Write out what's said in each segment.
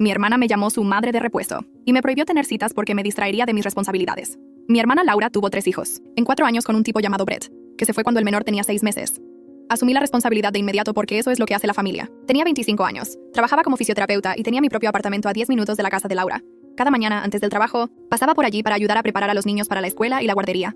Mi hermana me llamó su madre de repuesto y me prohibió tener citas porque me distraería de mis responsabilidades. Mi hermana Laura tuvo 3 hijos, en 4 años con un tipo llamado Brett, que se fue cuando el menor tenía 6 meses. Asumí la responsabilidad de inmediato porque eso es lo que hace la familia. Tenía 25 años, trabajaba como fisioterapeuta y tenía mi propio apartamento a 10 minutos de la casa de Laura. Cada mañana, antes del trabajo, pasaba por allí para ayudar a preparar a los niños para la escuela y la guardería.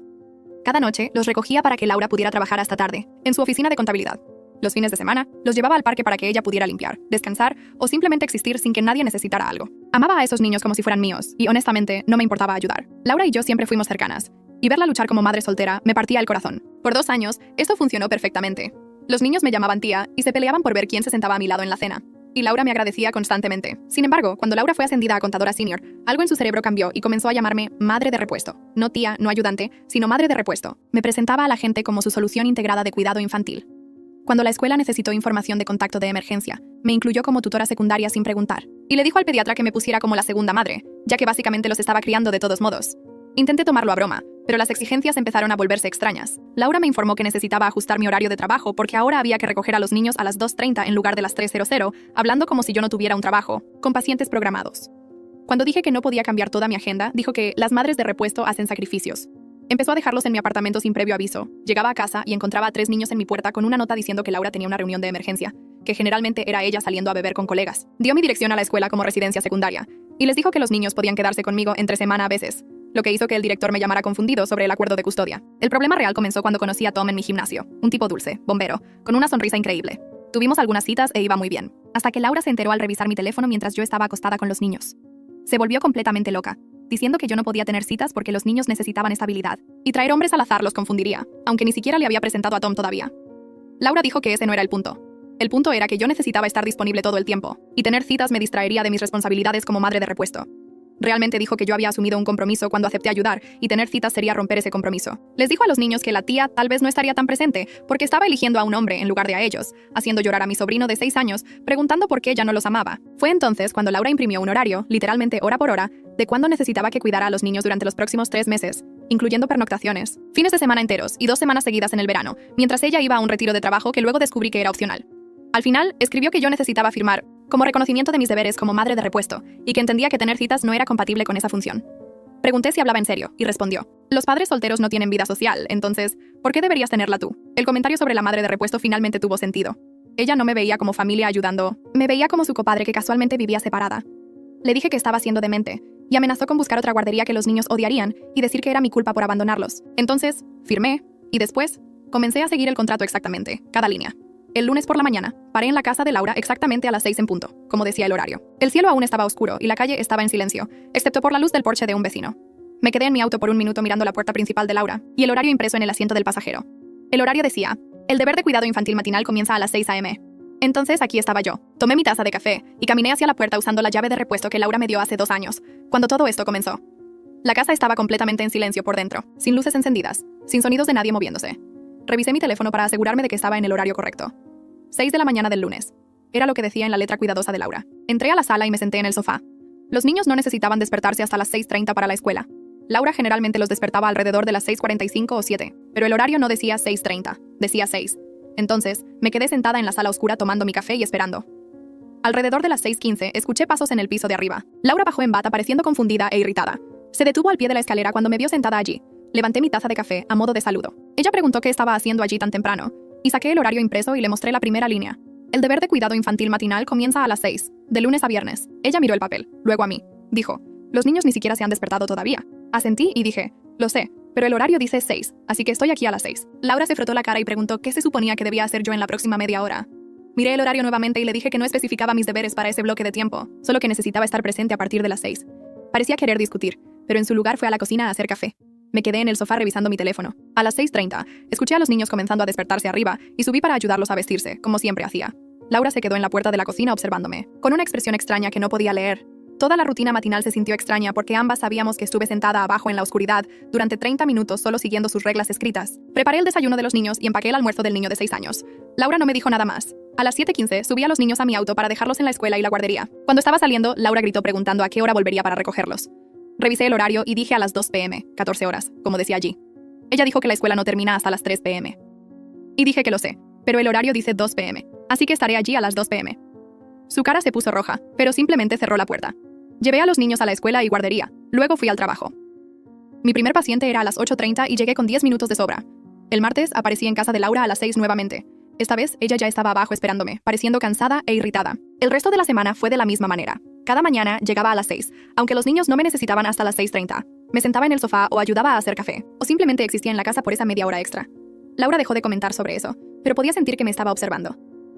Cada noche, los recogía para que Laura pudiera trabajar hasta tarde, en su oficina de contabilidad. Los fines de semana, los llevaba al parque para que ella pudiera limpiar, descansar o simplemente existir sin que nadie necesitara algo. Amaba a esos niños como si fueran míos y, honestamente, no me importaba ayudar. Laura y yo siempre fuimos cercanas, y verla luchar como madre soltera me partía el corazón. Por 2 años, esto funcionó perfectamente. Los niños me llamaban tía y se peleaban por ver quién se sentaba a mi lado en la cena. Y Laura me agradecía constantemente. Sin embargo, cuando Laura fue ascendida a contadora senior, algo en su cerebro cambió y comenzó a llamarme madre de repuesto. No tía, no ayudante, sino madre de repuesto. Me presentaba a la gente como su solución integrada de cuidado infantil. Cuando la escuela necesitó información de contacto de emergencia, me incluyó como tutora secundaria sin preguntar. Y le dijo al pediatra que me pusiera como la segunda madre, ya que básicamente los estaba criando de todos modos. Intenté tomarlo a broma, pero las exigencias empezaron a volverse extrañas. Laura me informó que necesitaba ajustar mi horario de trabajo porque ahora había que recoger a los niños a las 2:30 en lugar de las 3:00, hablando como si yo no tuviera un trabajo, con pacientes programados. Cuando dije que no podía cambiar toda mi agenda, dijo que las madres de repuesto hacen sacrificios. Empezó a dejarlos en mi apartamento sin previo aviso. Llegaba a casa y encontraba a 3 niños en mi puerta con una nota diciendo que Laura tenía una reunión de emergencia, que generalmente era ella saliendo a beber con colegas. Dio mi dirección a la escuela como residencia secundaria, y les dijo que los niños podían quedarse conmigo entre semana a veces, lo que hizo que el director me llamara confundido sobre el acuerdo de custodia. El problema real comenzó cuando conocí a Tom en mi gimnasio, un tipo dulce, bombero, con una sonrisa increíble. Tuvimos algunas citas e iba muy bien, hasta que Laura se enteró al revisar mi teléfono mientras yo estaba acostada con los niños. Se volvió completamente loca, diciendo que yo no podía tener citas porque los niños necesitaban estabilidad, y traer hombres al azar los confundiría, aunque ni siquiera le había presentado a Tom todavía. Laura dijo que ese no era el punto. El punto era que yo necesitaba estar disponible todo el tiempo, y tener citas me distraería de mis responsabilidades como madre de repuesto. Realmente dijo que yo había asumido un compromiso cuando acepté ayudar, y tener citas sería romper ese compromiso. Les dijo a los niños que la tía tal vez no estaría tan presente, porque estaba eligiendo a un hombre en lugar de a ellos, haciendo llorar a mi sobrino de 6 años, preguntando por qué ella no los amaba. Fue entonces cuando Laura imprimió un horario, literalmente hora por hora, de cuándo necesitaba que cuidara a los niños durante los próximos 3 meses, incluyendo pernoctaciones, fines de semana enteros y 2 semanas seguidas en el verano, mientras ella iba a un retiro de trabajo que luego descubrí que era opcional. Al final, escribió que yo necesitaba firmar como reconocimiento de mis deberes como madre de repuesto, y que entendía que tener citas no era compatible con esa función. Pregunté si hablaba en serio, y respondió: los padres solteros no tienen vida social, entonces, ¿por qué deberías tenerla tú? El comentario sobre la madre de repuesto finalmente tuvo sentido. Ella no me veía como familia ayudando, me veía como su copadre que casualmente vivía separada. Le dije que estaba siendo demente, y amenazó con buscar otra guardería que los niños odiarían y decir que era mi culpa por abandonarlos. Entonces, firmé, y después, comencé a seguir el contrato exactamente, cada línea. El lunes por la mañana, paré en la casa de Laura exactamente a las 6 en punto, como decía el horario. El cielo aún estaba oscuro y la calle estaba en silencio, excepto por la luz del porche de un vecino. Me quedé en mi auto por un minuto mirando la puerta principal de Laura y el horario impreso en el asiento del pasajero. El horario decía: el deber de cuidado infantil matinal comienza a las 6 a.m. Entonces aquí estaba yo. Tomé mi taza de café y caminé hacia la puerta usando la llave de repuesto que Laura me dio hace 2 años, cuando todo esto comenzó. La casa estaba completamente en silencio por dentro, sin luces encendidas, sin sonidos de nadie moviéndose. Revisé mi teléfono para asegurarme de que estaba en el horario correcto. 6 de la mañana del lunes. Era lo que decía en la letra cuidadosa de Laura. Entré a la sala y me senté en el sofá. Los niños no necesitaban despertarse hasta las 6:30 para la escuela. Laura generalmente los despertaba alrededor de las 6:45 o 7, pero el horario no decía 6:30, decía 6. Entonces, me quedé sentada en la sala oscura tomando mi café y esperando. Alrededor de las 6:15, escuché pasos en el piso de arriba. Laura bajó en bata pareciendo confundida e irritada. Se detuvo al pie de la escalera cuando me vio sentada allí. Levanté mi taza de café a modo de saludo. Ella preguntó qué estaba haciendo allí tan temprano, y saqué el horario impreso y le mostré la primera línea. El deber de cuidado infantil matinal comienza a las 6, de lunes a viernes. Ella miró el papel, luego a mí. Dijo: los niños ni siquiera se han despertado todavía. Asentí y dije: lo sé, pero el horario dice 6, así que estoy aquí a las 6. Laura se frotó la cara y preguntó qué se suponía que debía hacer yo en la próxima media hora. Miré el horario nuevamente y le dije que no especificaba mis deberes para ese bloque de tiempo, solo que necesitaba estar presente a partir de las 6. Parecía querer discutir, pero en su lugar fue a la cocina a hacer café. Me quedé en el sofá revisando mi teléfono. A las 6:30, escuché a los niños comenzando a despertarse arriba y subí para ayudarlos a vestirse, como siempre hacía. Laura se quedó en la puerta de la cocina observándome, con una expresión extraña que no podía leer. Toda la rutina matinal se sintió extraña porque ambas sabíamos que estuve sentada abajo en la oscuridad durante 30 minutos solo siguiendo sus reglas escritas. Preparé el desayuno de los niños y empaqué el almuerzo del niño de 6 años. Laura no me dijo nada más. A las 7:15 subí a los niños a mi auto para dejarlos en la escuela y la guardería. Cuando estaba saliendo, Laura gritó preguntando a qué hora volvería para recogerlos. Revisé el horario y dije a las 2 p.m., 14 horas, como decía allí. Ella dijo que la escuela no termina hasta las 3 p.m. Y dije que lo sé, pero el horario dice 2 p.m., así que estaré allí a las 2 p.m. Su cara se puso roja, pero simplemente cerró la puerta. Llevé a los niños a la escuela y guardería, luego fui al trabajo. Mi primer paciente era a las 8:30 y llegué con 10 minutos de sobra. El martes aparecí en casa de Laura a las 6 nuevamente. Esta vez ella ya estaba abajo esperándome, pareciendo cansada e irritada. El resto de la semana fue de la misma manera. Cada mañana llegaba a las 6, aunque los niños no me necesitaban hasta las 6:30. Me sentaba en el sofá o ayudaba a hacer café, o simplemente existía en la casa por esa media hora extra. Laura dejó de comentar sobre eso, pero podía sentir que me estaba observando.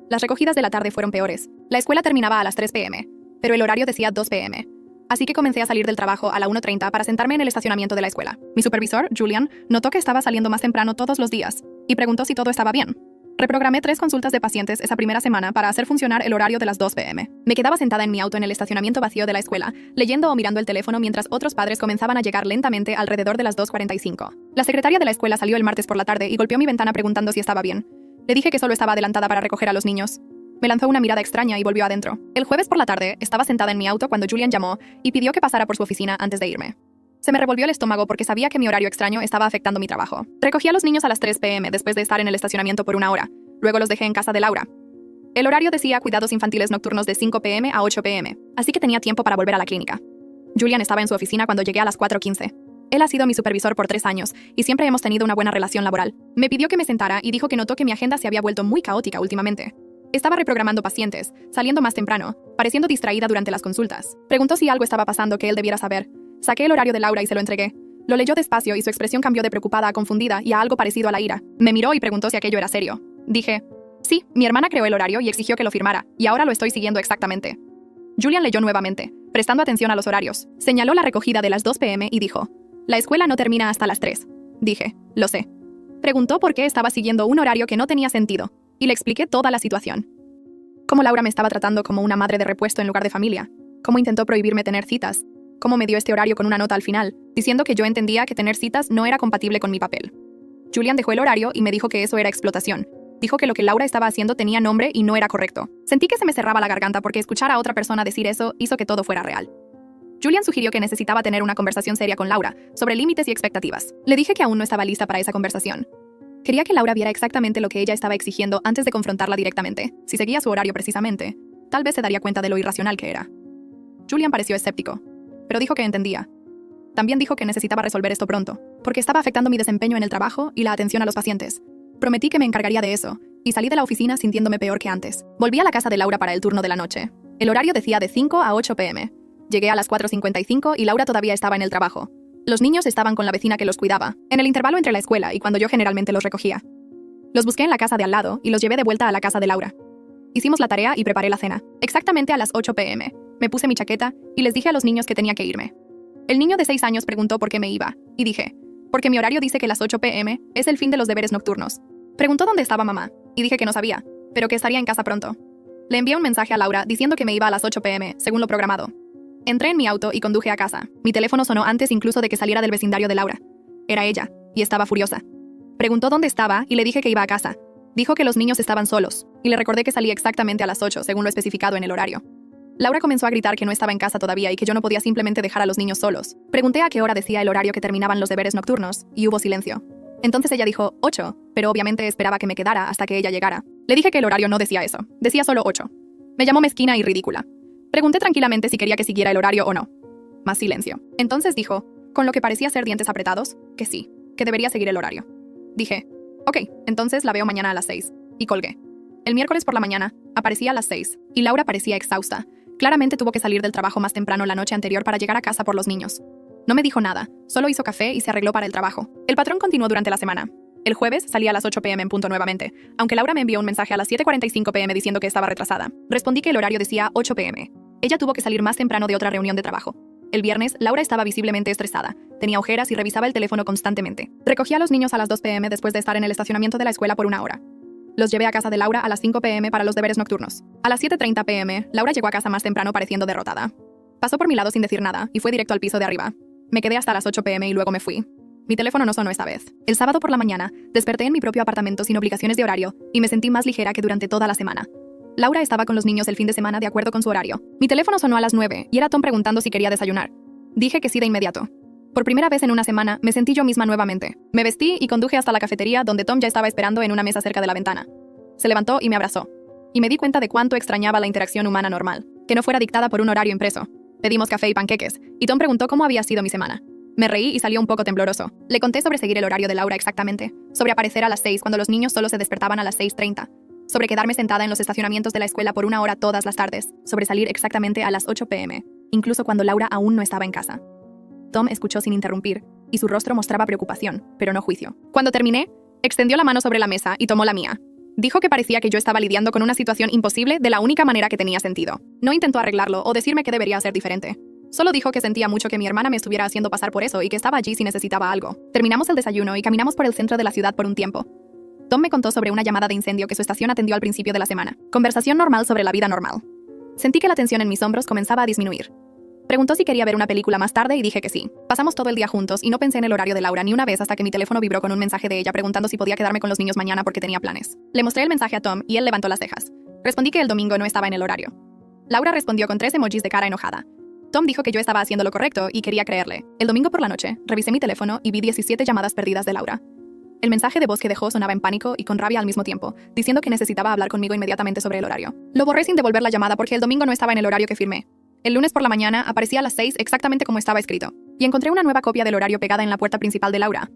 Las recogidas de la tarde fueron peores. La escuela terminaba a las 3 p.m., pero el horario decía 2 p.m. Así que comencé a salir del trabajo a la 1:30 para sentarme en el estacionamiento de la escuela. Mi supervisor, Julian, notó que estaba saliendo más temprano todos los días y preguntó si todo estaba bien. Reprogramé 3 consultas de pacientes esa primera semana para hacer funcionar el horario de las 2 p.m. Me quedaba sentada en mi auto en el estacionamiento vacío de la escuela, leyendo o mirando el teléfono mientras otros padres comenzaban a llegar lentamente alrededor de las 2:45. La secretaria de la escuela salió el martes por la tarde y golpeó mi ventana preguntando si estaba bien. Le dije que solo estaba adelantada para recoger a los niños. Me lanzó una mirada extraña y volvió adentro. El jueves por la tarde estaba sentada en mi auto cuando Julian llamó y pidió que pasara por su oficina antes de irme. Se me revolvió el estómago porque sabía que mi horario extraño estaba afectando mi trabajo. Recogí a los niños a las 3 p.m. después de estar en el estacionamiento por 1 hora. Luego los dejé en casa de Laura. El horario decía cuidados infantiles nocturnos de 5 p.m. a 8 p.m., así que tenía tiempo para volver a la clínica. Julian estaba en su oficina cuando llegué a las 4:15. Él ha sido mi supervisor por 3 años y siempre hemos tenido una buena relación laboral. Me pidió que me sentara y dijo que notó que mi agenda se había vuelto muy caótica últimamente. Estaba reprogramando pacientes, saliendo más temprano, pareciendo distraída durante las consultas. Preguntó si algo estaba pasando que él debiera saber. Saqué el horario de Laura y se lo entregué. Lo leyó despacio y su expresión cambió de preocupada a confundida y a algo parecido a la ira. Me miró y preguntó si aquello era serio. Dije, sí, mi hermana creó el horario y exigió que lo firmara, y ahora lo estoy siguiendo exactamente. Julian leyó nuevamente, prestando atención a los horarios. Señaló la recogida de las 2 p.m. y dijo, la escuela no termina hasta las 3. Dije, lo sé. Preguntó por qué estaba siguiendo un horario que no tenía sentido, y le expliqué toda la situación. Cómo Laura me estaba tratando como una madre de repuesto en lugar de familia, cómo intentó prohibirme tener citas, cómo me dio este horario con una nota al final, diciendo que yo entendía que tener citas no era compatible con mi papel. Julian dejó el horario y me dijo que eso era explotación. Dijo que lo que Laura estaba haciendo tenía nombre y no era correcto. Sentí que se me cerraba la garganta porque escuchar a otra persona decir eso hizo que todo fuera real. Julian sugirió que necesitaba tener una conversación seria con Laura sobre límites y expectativas. Le dije que aún no estaba lista para esa conversación. Quería que Laura viera exactamente lo que ella estaba exigiendo antes de confrontarla directamente. Si seguía su horario precisamente, tal vez se daría cuenta de lo irracional que era. Julian pareció escéptico, pero dijo que entendía. También dijo que necesitaba resolver esto pronto, porque estaba afectando mi desempeño en el trabajo y la atención a los pacientes. Prometí que me encargaría de eso, y salí de la oficina sintiéndome peor que antes. Volví a la casa de Laura para el turno de la noche. El horario decía de 5 a 8 p.m. Llegué a las 4:55 y Laura todavía estaba en el trabajo. Los niños estaban con la vecina que los cuidaba, en el intervalo entre la escuela y cuando yo generalmente los recogía. Los busqué en la casa de al lado y los llevé de vuelta a la casa de Laura. Hicimos la tarea y preparé la cena. Exactamente a las 8 p.m. Me puse mi chaqueta y les dije a los niños que tenía que irme. El niño de 6 años preguntó por qué me iba, y dije, porque mi horario dice que las 8 p.m. es el fin de los deberes nocturnos. Preguntó dónde estaba mamá, y dije que no sabía, pero que estaría en casa pronto. Le envié un mensaje a Laura diciendo que me iba a las 8 p.m., según lo programado. Entré en mi auto y conduje a casa. Mi teléfono sonó antes incluso de que saliera del vecindario de Laura. Era ella, y estaba furiosa. Preguntó dónde estaba y le dije que iba a casa. Dijo que los niños estaban solos, y le recordé que salía exactamente a las 8, según lo especificado en el horario. Laura comenzó a gritar que no estaba en casa todavía y que yo no podía simplemente dejar a los niños solos. Pregunté a qué hora decía el horario que terminaban los deberes nocturnos, y hubo silencio. Entonces ella dijo 8, pero obviamente esperaba que me quedara hasta que ella llegara. Le dije que el horario no decía eso, decía solo 8. Me llamó mezquina y ridícula. Pregunté tranquilamente si quería que siguiera el horario o no. Más silencio. Entonces dijo, con lo que parecía ser dientes apretados, que sí, que debería seguir el horario. Dije, ok, entonces la veo mañana a las 6. Y colgué. El miércoles por la mañana, aparecía a las 6, y Laura parecía exhausta. Claramente tuvo que salir del trabajo más temprano la noche anterior para llegar a casa por los niños. No me dijo nada, solo hizo café y se arregló para el trabajo. El patrón continuó durante la semana. El jueves salía a las 8 p.m. en punto nuevamente, aunque Laura me envió un mensaje a las 7:45 p.m. diciendo que estaba retrasada. Respondí que el horario decía 8 p.m. Ella tuvo que salir más temprano de otra reunión de trabajo. El viernes, Laura estaba visiblemente estresada. Tenía ojeras y revisaba el teléfono constantemente. Recogí a los niños a las 2 p.m. después de estar en el estacionamiento de la escuela por 1 hora. Los llevé a casa de Laura a las 5 p.m. para los deberes nocturnos. A las 7:30 p.m., Laura llegó a casa más temprano pareciendo derrotada. Pasó por mi lado sin decir nada y fue directo al piso de arriba. Me quedé hasta las 8 p.m. y luego me fui. Mi teléfono no sonó esta vez. El sábado por la mañana, desperté en mi propio apartamento sin obligaciones de horario y me sentí más ligera que durante toda la semana. Laura estaba con los niños el fin de semana de acuerdo con su horario. Mi teléfono sonó a las 9 y era Tom preguntando si quería desayunar. Dije que sí de inmediato. Por primera vez en una semana, me sentí yo misma nuevamente. Me vestí y conduje hasta la cafetería donde Tom ya estaba esperando en una mesa cerca de la ventana. Se levantó y me abrazó. y me di cuenta de cuánto extrañaba la interacción humana normal, que no fuera dictada por un horario impreso. Pedimos café y panqueques, y Tom preguntó cómo había sido mi semana. Me reí y salió un poco tembloroso. Le conté sobre seguir el horario de Laura exactamente, sobre aparecer a las 6 cuando los niños solo se despertaban a las 6:30, sobre quedarme sentada en los estacionamientos de la escuela por 1 hora todas las tardes, sobre salir exactamente a las 8 p.m., incluso cuando Laura aún no estaba en casa. Tom escuchó sin interrumpir, y su rostro mostraba preocupación, pero no juicio. Cuando terminé, extendió la mano sobre la mesa y tomó la mía. Dijo que parecía que yo estaba lidiando con una situación imposible de la única manera que tenía sentido. No intentó arreglarlo o decirme que debería ser diferente. Solo dijo que sentía mucho que mi hermana me estuviera haciendo pasar por eso y que estaba allí si necesitaba algo. Terminamos el desayuno y caminamos por el centro de la ciudad por un tiempo. Tom me contó sobre una llamada de incendio que su estación atendió al principio de la semana. Conversación normal sobre la vida normal. Sentí que la tensión en mis hombros comenzaba a disminuir. Preguntó si quería ver una película más tarde y dije que sí. Pasamos todo el día juntos y no pensé en el horario de Laura ni una vez hasta que mi teléfono vibró con un mensaje de ella preguntando si podía quedarme con los niños mañana porque tenía planes. Le mostré el mensaje a Tom y él levantó las cejas. Respondí que el domingo no estaba en el horario. Laura respondió con 3 emojis de cara enojada. Tom dijo que yo estaba haciendo lo correcto y quería creerle. El domingo por la noche, revisé mi teléfono y vi 17 llamadas perdidas de Laura. El mensaje de voz que dejó sonaba en pánico y con rabia al mismo tiempo, diciendo que necesitaba hablar conmigo inmediatamente sobre el horario. Lo borré sin devolver la llamada porque el domingo no estaba en el horario que firmé. El lunes por la mañana aparecía a las 6 exactamente como estaba escrito, y encontré una nueva copia del horario pegada en la puerta principal de Laura.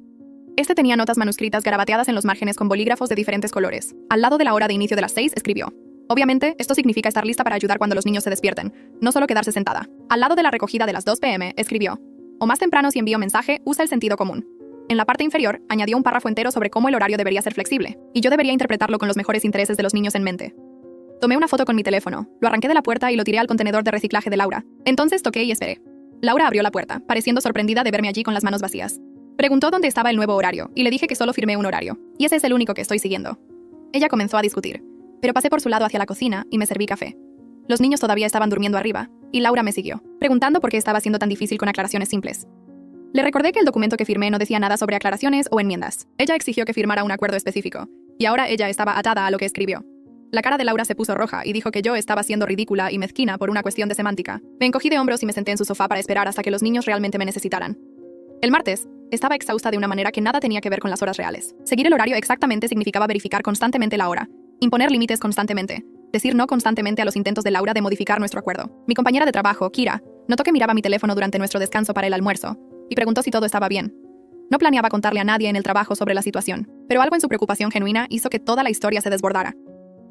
Este tenía notas manuscritas garabateadas en los márgenes con bolígrafos de diferentes colores. Al lado de la hora de inicio de las 6 escribió: obviamente, esto significa estar lista para ayudar cuando los niños se despierten, no solo quedarse sentada. Al lado de la recogida de las 2 p.m. escribió: o más temprano si envío mensaje, usa el sentido común. En la parte inferior, añadió un párrafo entero sobre cómo el horario debería ser flexible, y yo debería interpretarlo con los mejores intereses de los niños en mente. Tomé una foto con mi teléfono, lo arranqué de la puerta y lo tiré al contenedor de reciclaje de Laura. Entonces toqué y esperé. Laura abrió la puerta, pareciendo sorprendida de verme allí con las manos vacías. Preguntó dónde estaba el nuevo horario, y le dije que solo firmé un horario, y ese es el único que estoy siguiendo. Ella comenzó a discutir, pero pasé por su lado hacia la cocina y me serví café. Los niños todavía estaban durmiendo arriba, y Laura me siguió, preguntando por qué estaba siendo tan difícil con aclaraciones simples. Le recordé que el documento que firmé no decía nada sobre aclaraciones o enmiendas. Ella exigió que firmara un acuerdo específico, y ahora ella estaba atada a lo que escribió. La cara de Laura se puso roja y dijo que yo estaba siendo ridícula y mezquina por una cuestión de semántica. Me encogí de hombros y me senté en su sofá para esperar hasta que los niños realmente me necesitaran. El martes, estaba exhausta de una manera que nada tenía que ver con las horas reales. Seguir el horario exactamente significaba verificar constantemente la hora, imponer límites constantemente, decir no constantemente a los intentos de Laura de modificar nuestro acuerdo. Mi compañera de trabajo, Kira, notó que miraba mi teléfono durante nuestro descanso para el almuerzo y preguntó si todo estaba bien. No planeaba contarle a nadie en el trabajo sobre la situación, pero algo en su preocupación genuina hizo que toda la historia se desbordara.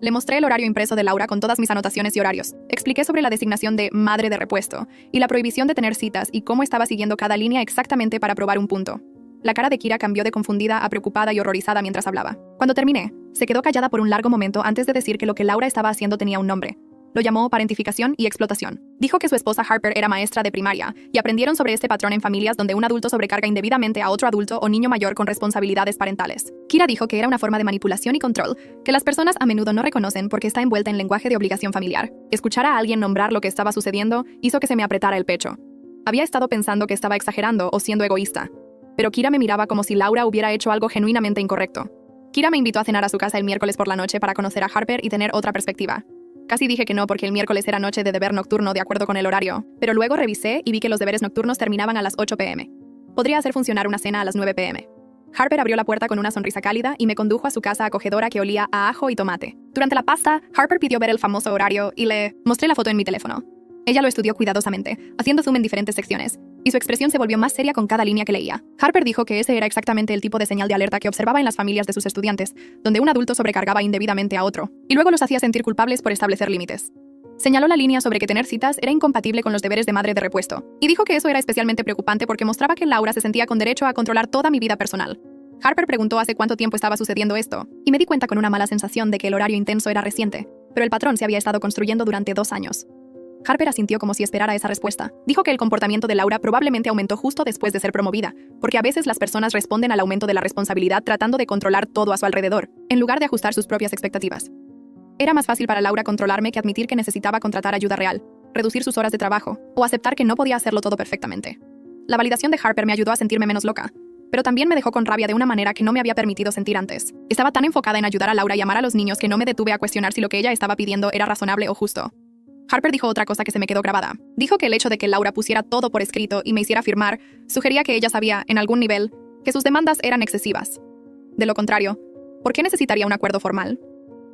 Le mostré el horario impreso de Laura con todas mis anotaciones y horarios. Expliqué sobre la designación de madre de repuesto y la prohibición de tener citas y cómo estaba siguiendo cada línea exactamente para probar un punto. La cara de Kira cambió de confundida a preocupada y horrorizada mientras hablaba. Cuando terminé, se quedó callada por un largo momento antes de decir que lo que Laura estaba haciendo tenía un nombre. Lo llamó parentificación y explotación. Dijo que su esposa Harper era maestra de primaria y aprendieron sobre este patrón en familias donde un adulto sobrecarga indebidamente a otro adulto o niño mayor con responsabilidades parentales. Kira dijo que era una forma de manipulación y control que las personas a menudo no reconocen porque está envuelta en lenguaje de obligación familiar. Escuchar a alguien nombrar lo que estaba sucediendo hizo que se me apretara el pecho. Había estado pensando que estaba exagerando o siendo egoísta, pero Kira me miraba como si Laura hubiera hecho algo genuinamente incorrecto. Kira me invitó a cenar a su casa el miércoles por la noche para conocer a Harper y tener otra perspectiva. Casi dije que no porque el miércoles era noche de deber nocturno de acuerdo con el horario, pero luego revisé y vi que los deberes nocturnos terminaban a las 8 p.m. Podría hacer funcionar una cena a las 9 p.m. Harper abrió la puerta con una sonrisa cálida y me condujo a su casa acogedora que olía a ajo y tomate. Durante la pasta, Harper pidió ver el famoso horario y le mostré la foto en mi teléfono. Ella lo estudió cuidadosamente, haciendo zoom en diferentes secciones, y su expresión se volvió más seria con cada línea que leía. Harper dijo que ese era exactamente el tipo de señal de alerta que observaba en las familias de sus estudiantes, donde un adulto sobrecargaba indebidamente a otro, y luego los hacía sentir culpables por establecer límites. Señaló la línea sobre que tener citas era incompatible con los deberes de madre de repuesto, y dijo que eso era especialmente preocupante porque mostraba que Laura se sentía con derecho a controlar toda mi vida personal. Harper preguntó hace cuánto tiempo estaba sucediendo esto, y me di cuenta con una mala sensación de que el horario intenso era reciente, pero el patrón se había estado construyendo durante 2 años. Harper asintió como si esperara esa respuesta. Dijo que el comportamiento de Laura probablemente aumentó justo después de ser promovida, porque a veces las personas responden al aumento de la responsabilidad tratando de controlar todo a su alrededor, en lugar de ajustar sus propias expectativas. Era más fácil para Laura controlarme que admitir que necesitaba contratar ayuda real, reducir sus horas de trabajo, o aceptar que no podía hacerlo todo perfectamente. La validación de Harper me ayudó a sentirme menos loca, pero también me dejó con rabia de una manera que no me había permitido sentir antes. Estaba tan enfocada en ayudar a Laura y amar a los niños que no me detuve a cuestionar si lo que ella estaba pidiendo era razonable o justo. Harper dijo otra cosa que se me quedó grabada. Dijo que el hecho de que Laura pusiera todo por escrito y me hiciera firmar sugería que ella sabía, en algún nivel, que sus demandas eran excesivas. De lo contrario, ¿por qué necesitaría un acuerdo formal?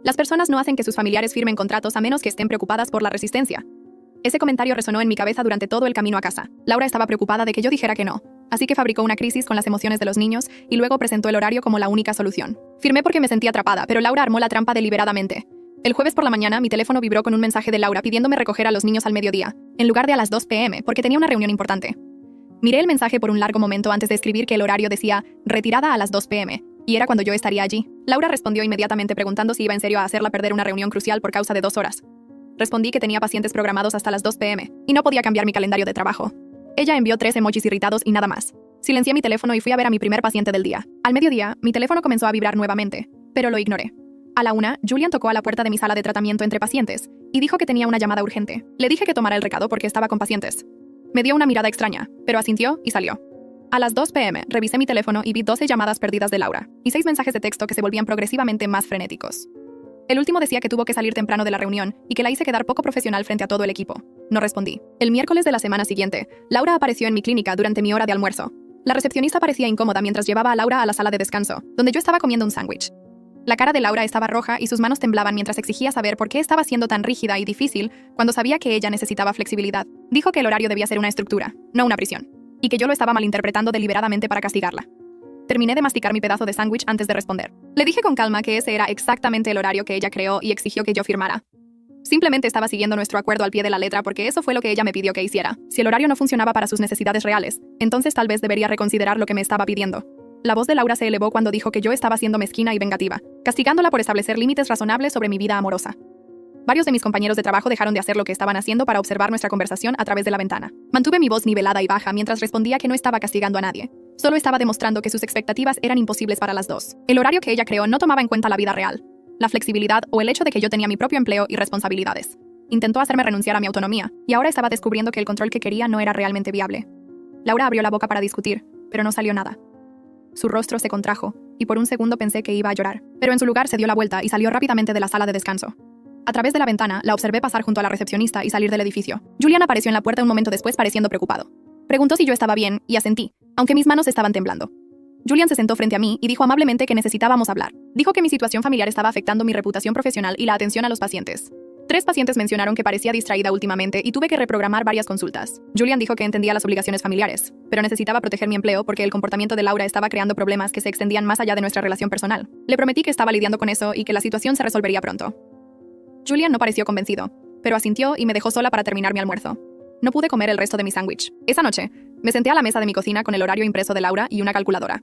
Las personas no hacen que sus familiares firmen contratos a menos que estén preocupadas por la resistencia. Ese comentario resonó en mi cabeza durante todo el camino a casa. Laura estaba preocupada de que yo dijera que no, así que fabricó una crisis con las emociones de los niños y luego presentó el horario como la única solución. Firmé porque me sentía atrapada, pero Laura armó la trampa deliberadamente. El jueves por la mañana, mi teléfono vibró con un mensaje de Laura pidiéndome recoger a los niños al mediodía, en lugar de a las 2 p.m., porque tenía una reunión importante. Miré el mensaje por un largo momento antes de escribir que el horario decía retirada a las 2 p.m., y era cuando yo estaría allí. Laura respondió inmediatamente preguntando si iba en serio a hacerla perder una reunión crucial por causa de 2 horas. Respondí que tenía pacientes programados hasta las 2 p.m. y no podía cambiar mi calendario de trabajo. Ella envió 3 emojis irritados y nada más. Silencié mi teléfono y fui a ver a mi primer paciente del día. Al mediodía, mi teléfono comenzó a vibrar nuevamente, pero lo ignoré. A la 1, Julian tocó a la puerta de mi sala de tratamiento entre pacientes y dijo que tenía una llamada urgente. Le dije que tomara el recado porque estaba con pacientes. Me dio una mirada extraña, pero asintió y salió. A las 2 p.m. revisé mi teléfono y vi 12 llamadas perdidas de Laura y 6 mensajes de texto que se volvían progresivamente más frenéticos. El último decía que tuvo que salir temprano de la reunión y que la hice quedar poco profesional frente a todo el equipo. No respondí. El miércoles de la semana siguiente, Laura apareció en mi clínica durante mi hora de almuerzo. La recepcionista parecía incómoda mientras llevaba a Laura a la sala de descanso, donde yo estaba comiendo un sándwich. La cara de Laura estaba roja y sus manos temblaban mientras exigía saber por qué estaba siendo tan rígida y difícil cuando sabía que ella necesitaba flexibilidad. Dijo que el horario debía ser una estructura, no una prisión, y que yo lo estaba malinterpretando deliberadamente para castigarla. Terminé de masticar mi pedazo de sándwich antes de responder. Le dije con calma que ese era exactamente el horario que ella creó y exigió que yo firmara. Simplemente estaba siguiendo nuestro acuerdo al pie de la letra porque eso fue lo que ella me pidió que hiciera. Si el horario no funcionaba para sus necesidades reales, entonces tal vez debería reconsiderar lo que me estaba pidiendo. La voz de Laura se elevó cuando dijo que yo estaba siendo mezquina y vengativa, castigándola por establecer límites razonables sobre mi vida amorosa. Varios de mis compañeros de trabajo dejaron de hacer lo que estaban haciendo para observar nuestra conversación a través de la ventana. Mantuve mi voz nivelada y baja mientras respondía que no estaba castigando a nadie. Solo estaba demostrando que sus expectativas eran imposibles para las dos. El horario que ella creó no tomaba en cuenta la vida real, la flexibilidad o el hecho de que yo tenía mi propio empleo y responsabilidades. Intentó hacerme renunciar a mi autonomía, y ahora estaba descubriendo que el control que quería no era realmente viable. Laura abrió la boca para discutir, pero no salió nada. Su rostro se contrajo, y por un segundo pensé que iba a llorar, pero en su lugar se dio la vuelta y salió rápidamente de la sala de descanso. A través de la ventana, la observé pasar junto a la recepcionista y salir del edificio. Julian apareció en la puerta un momento después pareciendo preocupado. Preguntó si yo estaba bien, y asentí, aunque mis manos estaban temblando. Julian se sentó frente a mí y dijo amablemente que necesitábamos hablar. Dijo que mi situación familiar estaba afectando mi reputación profesional y la atención a los pacientes. 3 pacientes mencionaron que parecía distraída últimamente y tuve que reprogramar varias consultas. Julian dijo que entendía las obligaciones familiares, pero necesitaba proteger mi empleo porque el comportamiento de Laura estaba creando problemas que se extendían más allá de nuestra relación personal. Le prometí que estaba lidiando con eso y que la situación se resolvería pronto. Julian no pareció convencido, pero asintió y me dejó sola para terminar mi almuerzo. No pude comer el resto de mi sándwich. Esa noche, me senté a la mesa de mi cocina con el horario impreso de Laura y una calculadora.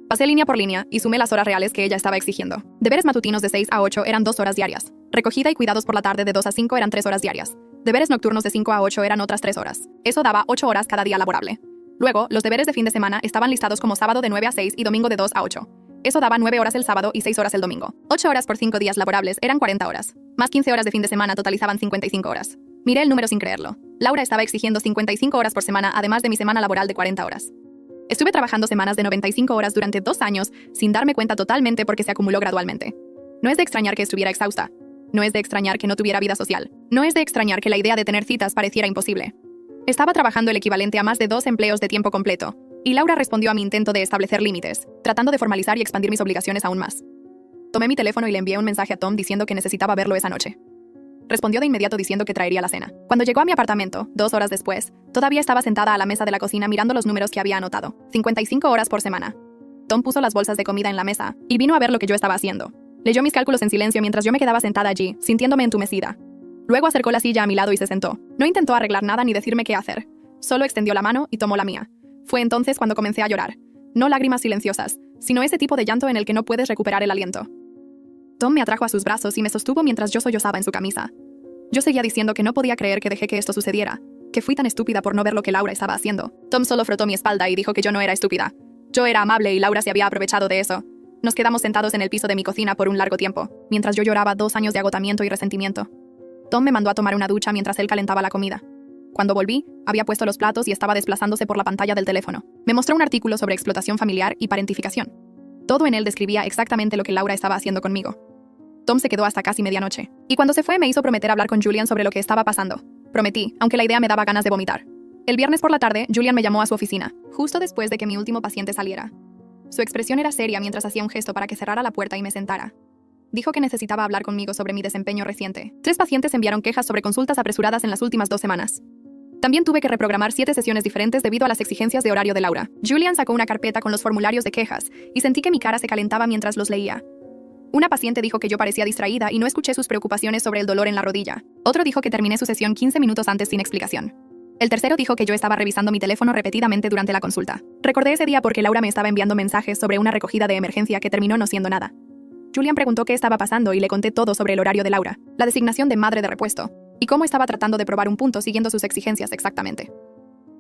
Pasé línea por línea y sumé las horas reales que ella estaba exigiendo. Deberes matutinos de 6 a 8 eran 2 horas diarias. Recogida y cuidados por la tarde de 2 a 5 eran 3 horas diarias. Deberes nocturnos de 5 a 8 eran otras 3 horas. Eso daba 8 horas cada día laborable. Luego, los deberes de fin de semana estaban listados como sábado de 9 a 6 y domingo de 2 a 8. Eso daba 9 horas el sábado y 6 horas el domingo. 8 horas por 5 días laborables eran 40 horas. Más 15 horas de fin de semana totalizaban 55 horas. Miré el número sin creerlo. Laura estaba exigiendo 55 horas por semana además de mi semana laboral de 40 horas. Estuve trabajando semanas de 95 horas durante 2 años sin darme cuenta totalmente porque se acumuló gradualmente. No es de extrañar que estuviera exhausta. No es de extrañar que no tuviera vida social. No es de extrañar que la idea de tener citas pareciera imposible. Estaba trabajando el equivalente a más de 2 empleos de tiempo completo, y Laura respondió a mi intento de establecer límites, tratando de formalizar y expandir mis obligaciones aún más. Tomé mi teléfono y le envié un mensaje a Tom diciendo que necesitaba verlo esa noche. Respondió de inmediato diciendo que traería la cena. Cuando llegó a mi apartamento, 2 horas después, todavía estaba sentada a la mesa de la cocina mirando los números que había anotado. 55 horas por semana. Tom puso las bolsas de comida en la mesa y vino a ver lo que yo estaba haciendo. Leyó mis cálculos en silencio mientras yo me quedaba sentada allí, sintiéndome entumecida. Luego acercó la silla a mi lado y se sentó. No intentó arreglar nada ni decirme qué hacer. Solo extendió la mano y tomó la mía. Fue entonces cuando comencé a llorar. No lágrimas silenciosas, sino ese tipo de llanto en el que no puedes recuperar el aliento. Tom me atrajo a sus brazos y me sostuvo mientras yo sollozaba en su camisa. Yo seguía diciendo que no podía creer que dejé que esto sucediera, que fui tan estúpida por no ver lo que Laura estaba haciendo. Tom solo frotó mi espalda y dijo que yo no era estúpida. Yo era amable y Laura se había aprovechado de eso. Nos quedamos sentados en el piso de mi cocina por un largo tiempo, mientras yo lloraba 2 años de agotamiento y resentimiento. Tom me mandó a tomar una ducha mientras él calentaba la comida. Cuando volví, había puesto los platos y estaba desplazándose por la pantalla del teléfono. Me mostró un artículo sobre explotación familiar y parentificación. Todo en él describía exactamente lo que Laura estaba haciendo conmigo. Tom se quedó hasta casi medianoche, y cuando se fue me hizo prometer hablar con Julian sobre lo que estaba pasando. Prometí, aunque la idea me daba ganas de vomitar. El viernes por la tarde, Julian me llamó a su oficina, justo después de que mi último paciente saliera. Su expresión era seria mientras hacía un gesto para que cerrara la puerta y me sentara. Dijo que necesitaba hablar conmigo sobre mi desempeño reciente. 3 pacientes enviaron quejas sobre consultas apresuradas en las últimas 2 semanas. También tuve que reprogramar 7 sesiones diferentes debido a las exigencias de horario de Laura. Julian sacó una carpeta con los formularios de quejas y sentí que mi cara se calentaba mientras los leía. Una paciente dijo que yo parecía distraída y no escuché sus preocupaciones sobre el dolor en la rodilla. Otro dijo que terminé su sesión 15 minutos antes sin explicación. El tercero dijo que yo estaba revisando mi teléfono repetidamente durante la consulta. Recordé ese día porque Laura me estaba enviando mensajes sobre una recogida de emergencia que terminó no siendo nada. Julian preguntó qué estaba pasando y le conté todo sobre el horario de Laura, la designación de madre de repuesto, y cómo estaba tratando de probar un punto siguiendo sus exigencias exactamente.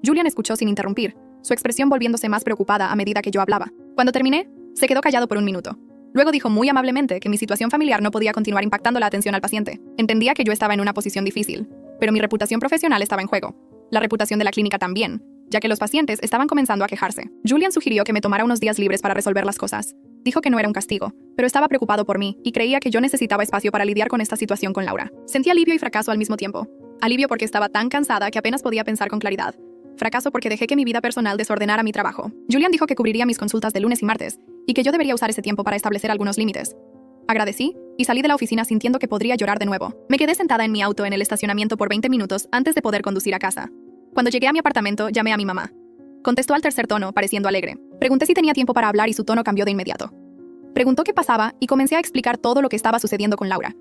Julian escuchó sin interrumpir, su expresión volviéndose más preocupada a medida que yo hablaba. Cuando terminé, se quedó callado por un minuto. Luego dijo muy amablemente que mi situación familiar no podía continuar impactando la atención al paciente. Entendía que yo estaba en una posición difícil, pero mi reputación profesional estaba en juego. La reputación de la clínica también, ya que los pacientes estaban comenzando a quejarse. Julian sugirió que me tomara unos días libres para resolver las cosas. Dijo que no era un castigo, pero estaba preocupado por mí y creía que yo necesitaba espacio para lidiar con esta situación con Laura. Sentí alivio y fracaso al mismo tiempo. Alivio porque estaba tan cansada que apenas podía pensar con claridad. Fracaso porque dejé que mi vida personal desordenara mi trabajo. Julian dijo que cubriría mis consultas de lunes y martes y que yo debería usar ese tiempo para establecer algunos límites. Agradecí y salí de la oficina sintiendo que podría llorar de nuevo. Me quedé sentada en mi auto en el estacionamiento por 20 minutos antes de poder conducir a casa. Cuando llegué a mi apartamento, llamé a mi mamá. Contestó al tercer tono, pareciendo alegre. Pregunté si tenía tiempo para hablar y su tono cambió de inmediato. Preguntó qué pasaba y comencé a explicar todo lo que estaba sucediendo con Laura.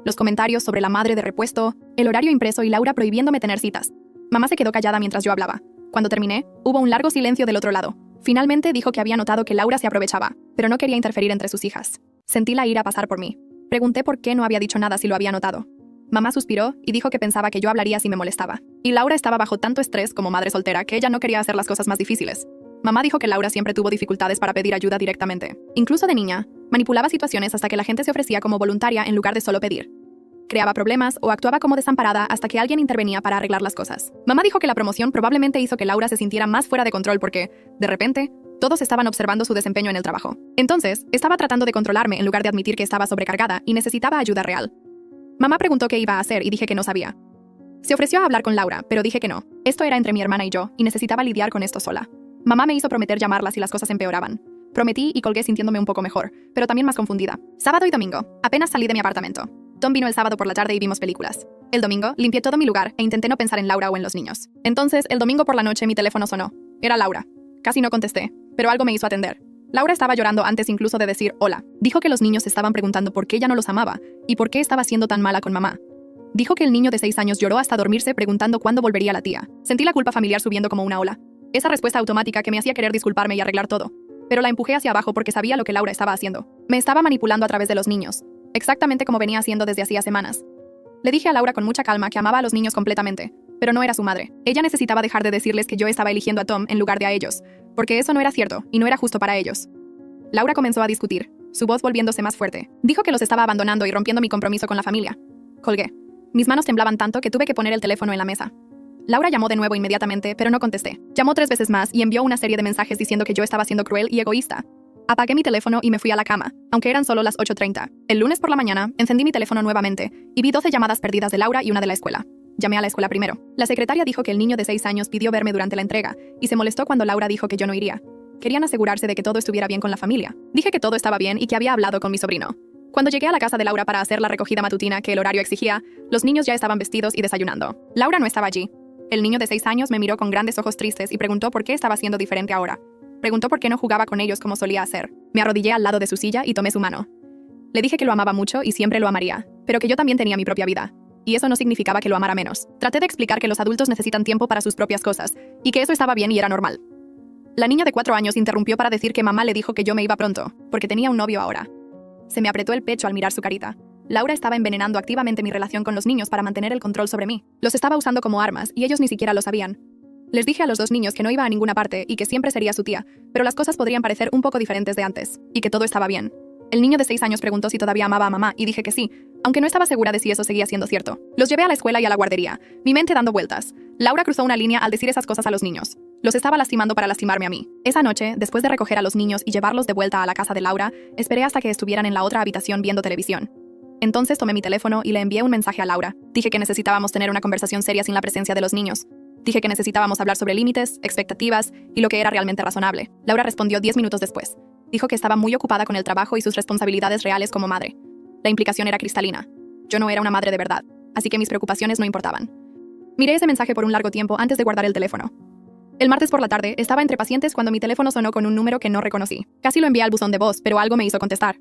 Los comentarios sobre la madre de repuesto, el horario impreso y Laura prohibiéndome tener citas. Mamá se quedó callada mientras yo hablaba. Cuando terminé, hubo un largo silencio del otro lado. Finalmente dijo que había notado que Laura se aprovechaba, pero no quería interferir entre sus hijas. Sentí la ira pasar por mí. Pregunté por qué no había dicho nada si lo había notado. Mamá suspiró y dijo que pensaba que yo hablaría si me molestaba. Y Laura estaba bajo tanto estrés como madre soltera que ella no quería hacer las cosas más difíciles. Mamá dijo que Laura siempre tuvo dificultades para pedir ayuda directamente. Incluso de niña, manipulaba situaciones hasta que la gente se ofrecía como voluntaria en lugar de solo pedir. Creaba problemas o actuaba como desamparada hasta que alguien intervenía para arreglar las cosas. Mamá dijo que la promoción probablemente hizo que Laura se sintiera más fuera de control porque, de repente, todos estaban observando su desempeño en el trabajo. Entonces, estaba tratando de controlarme en lugar de admitir que estaba sobrecargada y necesitaba ayuda real. Mamá preguntó qué iba a hacer y dije que no sabía. Se ofreció a hablar con Laura, pero dije que no. Esto era entre mi hermana y yo, y necesitaba lidiar con esto sola. Mamá me hizo prometer llamarla si las cosas empeoraban. Prometí y colgué sintiéndome un poco mejor, pero también más confundida. Sábado y domingo. Apenas salí de mi apartamento. Tom vino el sábado por la tarde y vimos películas. El domingo, limpié todo mi lugar e intenté no pensar en Laura o en los niños. Entonces, el domingo por la noche mi teléfono sonó. Era Laura. Casi no contesté, pero algo me hizo atender. Laura estaba llorando antes incluso de decir hola. Dijo que los niños estaban preguntando por qué ella no los amaba y por qué estaba siendo tan mala con mamá. Dijo que el niño de 6 años lloró hasta dormirse preguntando cuándo volvería la tía. Sentí la culpa familiar subiendo como una ola. Esa respuesta automática que me hacía querer disculparme y arreglar todo. Pero la empujé hacia abajo porque sabía lo que Laura estaba haciendo. Me estaba manipulando a través de los niños. Exactamente como venía haciendo desde hacía semanas. Le dije a Laura con mucha calma que amaba a los niños completamente, pero no era su madre. Ella necesitaba dejar de decirles que yo estaba eligiendo a Tom en lugar de a ellos, porque eso no era cierto y no era justo para ellos. Laura comenzó a discutir, su voz volviéndose más fuerte. Dijo que los estaba abandonando y rompiendo mi compromiso con la familia. Colgué. Mis manos temblaban tanto que tuve que poner el teléfono en la mesa. Laura llamó de nuevo inmediatamente, pero no contesté. Llamó 3 veces más y envió una serie de mensajes diciendo que yo estaba siendo cruel y egoísta. Apagué mi teléfono y me fui a la cama, aunque eran solo las 8:30. El lunes por la mañana, encendí mi teléfono nuevamente y vi 12 llamadas perdidas de Laura y una de la escuela. Llamé a la escuela primero. La secretaria dijo que el niño de 6 años pidió verme durante la entrega y se molestó cuando Laura dijo que yo no iría. Querían asegurarse de que todo estuviera bien con la familia. Dije que todo estaba bien y que había hablado con mi sobrino. Cuando llegué a la casa de Laura para hacer la recogida matutina que el horario exigía, los niños ya estaban vestidos y desayunando. Laura no estaba allí. El niño de 6 años me miró con grandes ojos tristes y preguntó por qué estaba siendo diferente ahora. Preguntó por qué no jugaba con ellos como solía hacer. Me arrodillé al lado de su silla y tomé su mano. Le dije que lo amaba mucho y siempre lo amaría, pero que yo también tenía mi propia vida. Y eso no significaba que lo amara menos. Traté de explicar que los adultos necesitan tiempo para sus propias cosas, y que eso estaba bien y era normal. La niña de 4 años interrumpió para decir que mamá le dijo que yo me iba pronto, porque tenía un novio ahora. Se me apretó el pecho al mirar su carita. Laura estaba envenenando activamente mi relación con los niños para mantener el control sobre mí. Los estaba usando como armas, y ellos ni siquiera lo sabían. Les dije a los 2 niños que no iba a ninguna parte y que siempre sería su tía, pero las cosas podrían parecer un poco diferentes de antes, y que todo estaba bien. El niño de 6 años preguntó si todavía amaba a mamá y dije que sí, aunque no estaba segura de si eso seguía siendo cierto. Los llevé a la escuela y a la guardería, mi mente dando vueltas. Laura cruzó una línea al decir esas cosas a los niños. Los estaba lastimando para lastimarme a mí. Esa noche, después de recoger a los niños y llevarlos de vuelta a la casa de Laura, esperé hasta que estuvieran en la otra habitación viendo televisión. Entonces tomé mi teléfono y le envié un mensaje a Laura. Dije que necesitábamos tener una conversación seria sin la presencia de los niños. Dije que necesitábamos hablar sobre límites, expectativas y lo que era realmente razonable. Laura respondió 10 minutos después. Dijo que estaba muy ocupada con el trabajo y sus responsabilidades reales como madre. La implicación era cristalina. Yo no era una madre de verdad, así que mis preocupaciones no importaban. Miré ese mensaje por un largo tiempo antes de guardar el teléfono. El martes por la tarde estaba entre pacientes cuando mi teléfono sonó con un número que no reconocí. Casi lo envié al buzón de voz, pero algo me hizo contestar.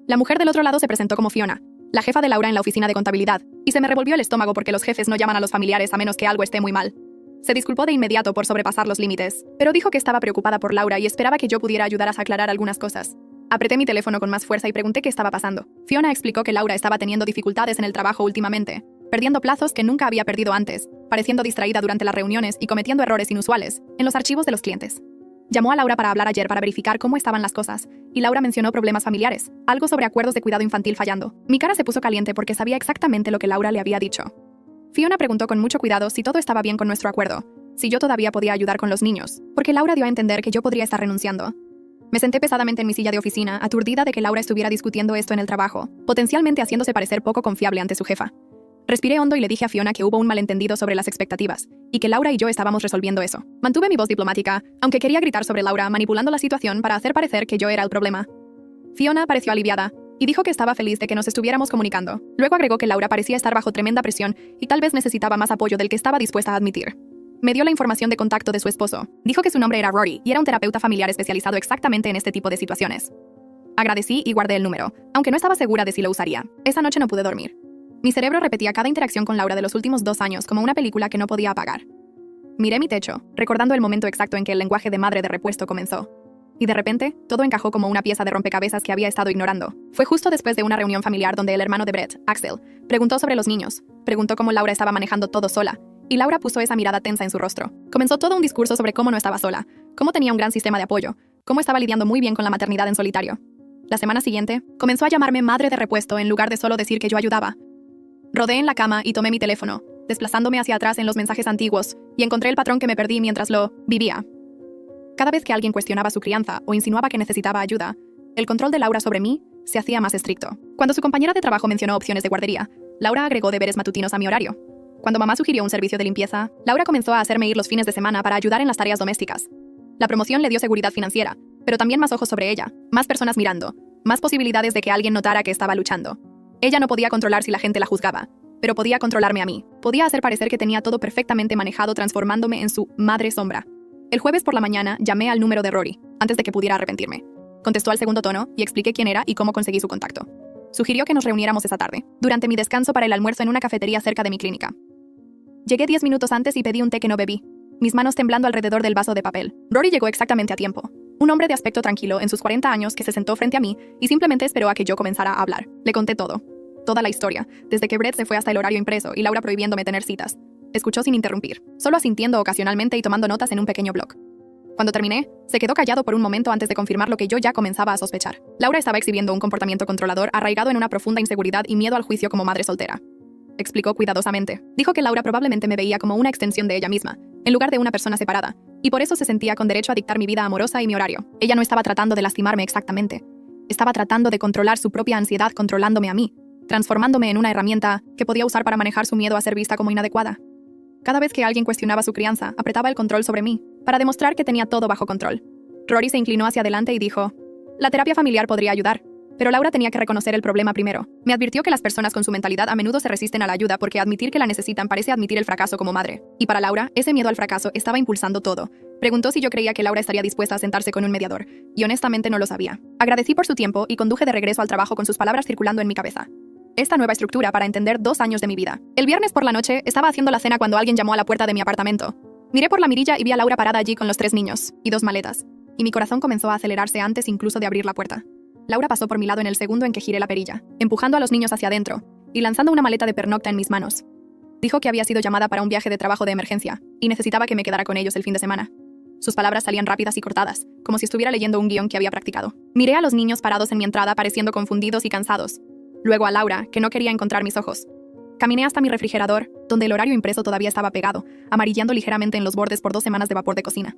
La mujer del otro lado se presentó como Fiona, la jefa de Laura en la oficina de contabilidad, y se me revolvió el estómago porque los jefes no llaman a los familiares a menos que algo esté muy mal. Se disculpó de inmediato por sobrepasar los límites, pero dijo que estaba preocupada por Laura y esperaba que yo pudiera ayudar a aclarar algunas cosas. Apreté mi teléfono con más fuerza y pregunté qué estaba pasando. Fiona explicó que Laura estaba teniendo dificultades en el trabajo últimamente, perdiendo plazos que nunca había perdido antes, pareciendo distraída durante las reuniones y cometiendo errores inusuales en los archivos de los clientes. Llamó a Laura para hablar ayer para verificar cómo estaban las cosas, y Laura mencionó problemas familiares, algo sobre acuerdos de cuidado infantil fallando. Mi cara se puso caliente porque sabía exactamente lo que Laura le había dicho. Fiona preguntó con mucho cuidado si todo estaba bien con nuestro acuerdo, si yo todavía podía ayudar con los niños, porque Laura dio a entender que yo podría estar renunciando. Me senté pesadamente en mi silla de oficina, aturdida de que Laura estuviera discutiendo esto en el trabajo, potencialmente haciéndose parecer poco confiable ante su jefa. Respiré hondo y le dije a Fiona que hubo un malentendido sobre las expectativas, y que Laura y yo estábamos resolviendo eso. Mantuve mi voz diplomática, aunque quería gritar sobre Laura, manipulando la situación para hacer parecer que yo era el problema. Fiona pareció aliviada, y dijo que estaba feliz de que nos estuviéramos comunicando. Luego agregó que Laura parecía estar bajo tremenda presión y tal vez necesitaba más apoyo del que estaba dispuesta a admitir. Me dio la información de contacto de su esposo. Dijo que su nombre era Rory y era un terapeuta familiar especializado exactamente en este tipo de situaciones. Agradecí y guardé el número, aunque no estaba segura de si lo usaría. Esa noche no pude dormir. Mi cerebro repetía cada interacción con Laura de los últimos 2 años como una película que no podía apagar. Miré mi techo, recordando el momento exacto en que el lenguaje de madre de repuesto comenzó. Y de repente, todo encajó como una pieza de rompecabezas que había estado ignorando. Fue justo después de una reunión familiar donde el hermano de Brett, Axel, preguntó sobre los niños, preguntó cómo Laura estaba manejando todo sola, y Laura puso esa mirada tensa en su rostro. Comenzó todo un discurso sobre cómo no estaba sola, cómo tenía un gran sistema de apoyo, cómo estaba lidiando muy bien con la maternidad en solitario. La semana siguiente, comenzó a llamarme madre de repuesto en lugar de solo decir que yo ayudaba. Rodé en la cama y tomé mi teléfono, desplazándome hacia atrás en los mensajes antiguos, y encontré el patrón que me perdí mientras lo vivía. Cada vez que alguien cuestionaba su crianza o insinuaba que necesitaba ayuda, el control de Laura sobre mí se hacía más estricto. Cuando su compañera de trabajo mencionó opciones de guardería, Laura agregó deberes matutinos a mi horario. Cuando mamá sugirió un servicio de limpieza, Laura comenzó a hacerme ir los fines de semana para ayudar en las tareas domésticas. La promoción le dio seguridad financiera, pero también más ojos sobre ella, más personas mirando, más posibilidades de que alguien notara que estaba luchando. Ella no podía controlar si la gente la juzgaba, pero podía controlarme a mí. Podía hacer parecer que tenía todo perfectamente manejado transformándome en su madre sombra. El jueves por la mañana llamé al número de Rory, antes de que pudiera arrepentirme. Contestó al segundo tono y expliqué quién era y cómo conseguí su contacto. Sugirió que nos reuniéramos esa tarde, durante mi descanso para el almuerzo en una cafetería cerca de mi clínica. Llegué 10 minutos antes y pedí un té que no bebí, mis manos temblando alrededor del vaso de papel. Rory llegó exactamente a tiempo. Un hombre de aspecto tranquilo en sus 40 años que se sentó frente a mí y simplemente esperó a que yo comenzara a hablar. Le conté todo. Toda la historia, desde que Brett se fue hasta el horario impreso y Laura prohibiéndome tener citas. Escuchó sin interrumpir, solo asintiendo ocasionalmente y tomando notas en un pequeño blog. Cuando terminé, se quedó callado por un momento antes de confirmar lo que yo ya comenzaba a sospechar. Laura estaba exhibiendo un comportamiento controlador arraigado en una profunda inseguridad y miedo al juicio como madre soltera. Explicó cuidadosamente. Dijo que Laura probablemente me veía como una extensión de ella misma, en lugar de una persona separada, y por eso se sentía con derecho a dictar mi vida amorosa y mi horario. Ella no estaba tratando de lastimarme exactamente. Estaba tratando de controlar su propia ansiedad controlándome a mí, transformándome en una herramienta que podía usar para manejar su miedo a ser vista como inadecuada. Cada vez que alguien cuestionaba su crianza, apretaba el control sobre mí, para demostrar que tenía todo bajo control. Rory se inclinó hacia adelante y dijo, la terapia familiar podría ayudar, pero Laura tenía que reconocer el problema primero. Me advirtió que las personas con su mentalidad a menudo se resisten a la ayuda porque admitir que la necesitan parece admitir el fracaso como madre. Y para Laura, ese miedo al fracaso estaba impulsando todo. Preguntó si yo creía que Laura estaría dispuesta a sentarse con un mediador, y honestamente no lo sabía. Agradecí por su tiempo y conduje de regreso al trabajo con sus palabras circulando en mi cabeza. Esta nueva estructura para entender 2 años de mi vida. El viernes por la noche estaba haciendo la cena cuando alguien llamó a la puerta de mi apartamento. Miré por la mirilla y vi a Laura parada allí con los 3 niños y 2 maletas, y mi corazón comenzó a acelerarse antes incluso de abrir la puerta. Laura pasó por mi lado en el segundo en que giré la perilla, empujando a los niños hacia adentro y lanzando una maleta de pernocta en mis manos. Dijo que había sido llamada para un viaje de trabajo de emergencia y necesitaba que me quedara con ellos el fin de semana. Sus palabras salían rápidas y cortadas, como si estuviera leyendo un guión que había practicado. Miré a los niños parados en mi entrada pareciendo confundidos y cansados. Luego a Laura, que no quería encontrar mis ojos. Caminé hasta mi refrigerador, donde el horario impreso todavía estaba pegado, amarillando ligeramente en los bordes por 2 semanas de vapor de cocina.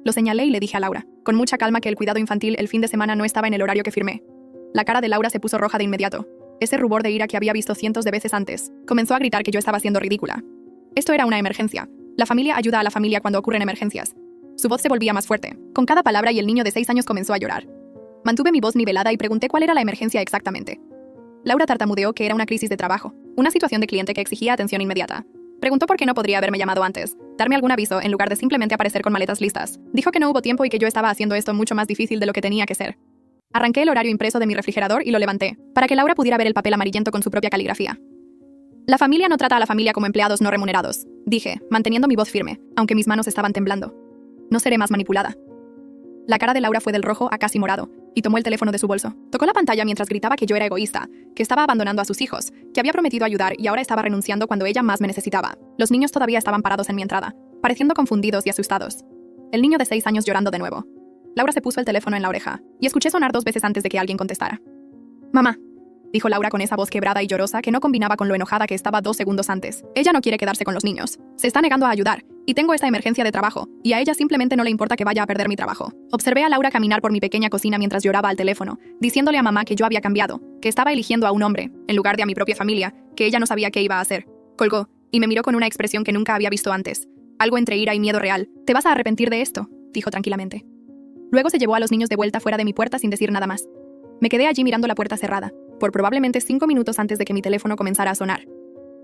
Lo señalé y le dije a Laura, con mucha calma, que el cuidado infantil el fin de semana no estaba en el horario que firmé. La cara de Laura se puso roja de inmediato. Ese rubor de ira que había visto cientos de veces antes. Comenzó a gritar que yo estaba siendo ridícula. Esto era una emergencia. La familia ayuda a la familia cuando ocurren emergencias. Su voz se volvía más fuerte, con cada palabra, y el niño de 6 años comenzó a llorar. Mantuve mi voz nivelada y pregunté cuál era la emergencia exactamente. Laura tartamudeó que era una crisis de trabajo, una situación de cliente que exigía atención inmediata. Preguntó por qué no podría haberme llamado antes, darme algún aviso en lugar de simplemente aparecer con maletas listas. Dijo que no hubo tiempo y que yo estaba haciendo esto mucho más difícil de lo que tenía que ser. Arranqué el horario impreso de mi refrigerador y lo levanté, para que Laura pudiera ver el papel amarillento con su propia caligrafía. La familia no trata a la familia como empleados no remunerados, dije, manteniendo mi voz firme, aunque mis manos estaban temblando. No seré más manipulada. La cara de Laura fue del rojo a casi morado, y tomó el teléfono de su bolso. Tocó la pantalla mientras gritaba que yo era egoísta, que estaba abandonando a sus hijos, que había prometido ayudar y ahora estaba renunciando cuando ella más me necesitaba. Los niños todavía estaban parados en mi entrada, pareciendo confundidos y asustados. El niño de 6 años llorando de nuevo. Laura se puso el teléfono en la oreja, y escuché sonar 2 veces antes de que alguien contestara. «Mamá», dijo Laura con esa voz quebrada y llorosa que no combinaba con lo enojada que estaba 2 segundos antes. Ella no quiere quedarse con los niños. Se está negando a ayudar, y tengo esta emergencia de trabajo, y a ella simplemente no le importa que vaya a perder mi trabajo. Observé a Laura caminar por mi pequeña cocina mientras lloraba al teléfono, diciéndole a mamá que yo había cambiado, que estaba eligiendo a un hombre, en lugar de a mi propia familia, que ella no sabía qué iba a hacer. Colgó, y me miró con una expresión que nunca había visto antes. Algo entre ira y miedo real. «Te vas a arrepentir de esto», dijo tranquilamente. Luego se llevó a los niños de vuelta fuera de mi puerta sin decir nada más. Me quedé allí mirando la puerta cerrada, por probablemente 5 minutos antes de que mi teléfono comenzara a sonar.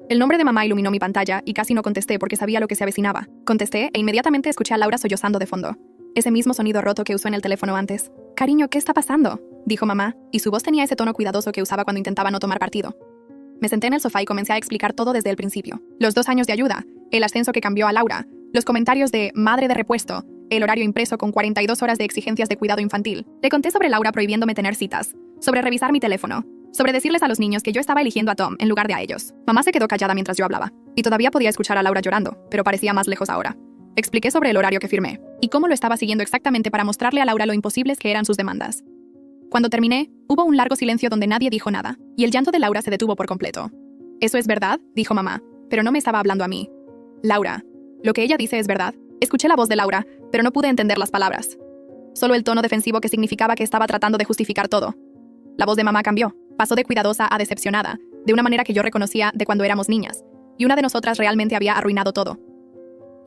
El nombre de mamá iluminó mi pantalla y casi no contesté porque sabía lo que se avecinaba. Contesté e inmediatamente escuché a Laura sollozando de fondo. Ese mismo sonido roto que usó en el teléfono antes. «Cariño, ¿qué está pasando?», dijo mamá, y su voz tenía ese tono cuidadoso que usaba cuando intentaba no tomar partido. Me senté en el sofá y comencé a explicar todo desde el principio. Los 2 años de ayuda, el ascenso que cambió a Laura, los comentarios de «madre de repuesto», el horario impreso con 42 horas de exigencias de cuidado infantil. Le conté sobre Laura prohibiéndome tener citas, sobre revisar mi teléfono, sobre decirles a los niños que yo estaba eligiendo a Tom en lugar de a ellos. Mamá se quedó callada mientras yo hablaba, y todavía podía escuchar a Laura llorando, pero parecía más lejos ahora. Expliqué sobre el horario que firmé, y cómo lo estaba siguiendo exactamente para mostrarle a Laura lo imposibles que eran sus demandas. Cuando terminé, hubo un largo silencio donde nadie dijo nada, y el llanto de Laura se detuvo por completo. «¿Eso es verdad?», dijo mamá, pero no me estaba hablando a mí. «Laura, lo que ella dice es verdad». Escuché la voz de Laura, pero no pude entender las palabras. Solo el tono defensivo que significaba que estaba tratando de justificar todo. La voz de mamá cambió, pasó de cuidadosa a decepcionada, de una manera que yo reconocía de cuando éramos niñas, y una de nosotras realmente había arruinado todo.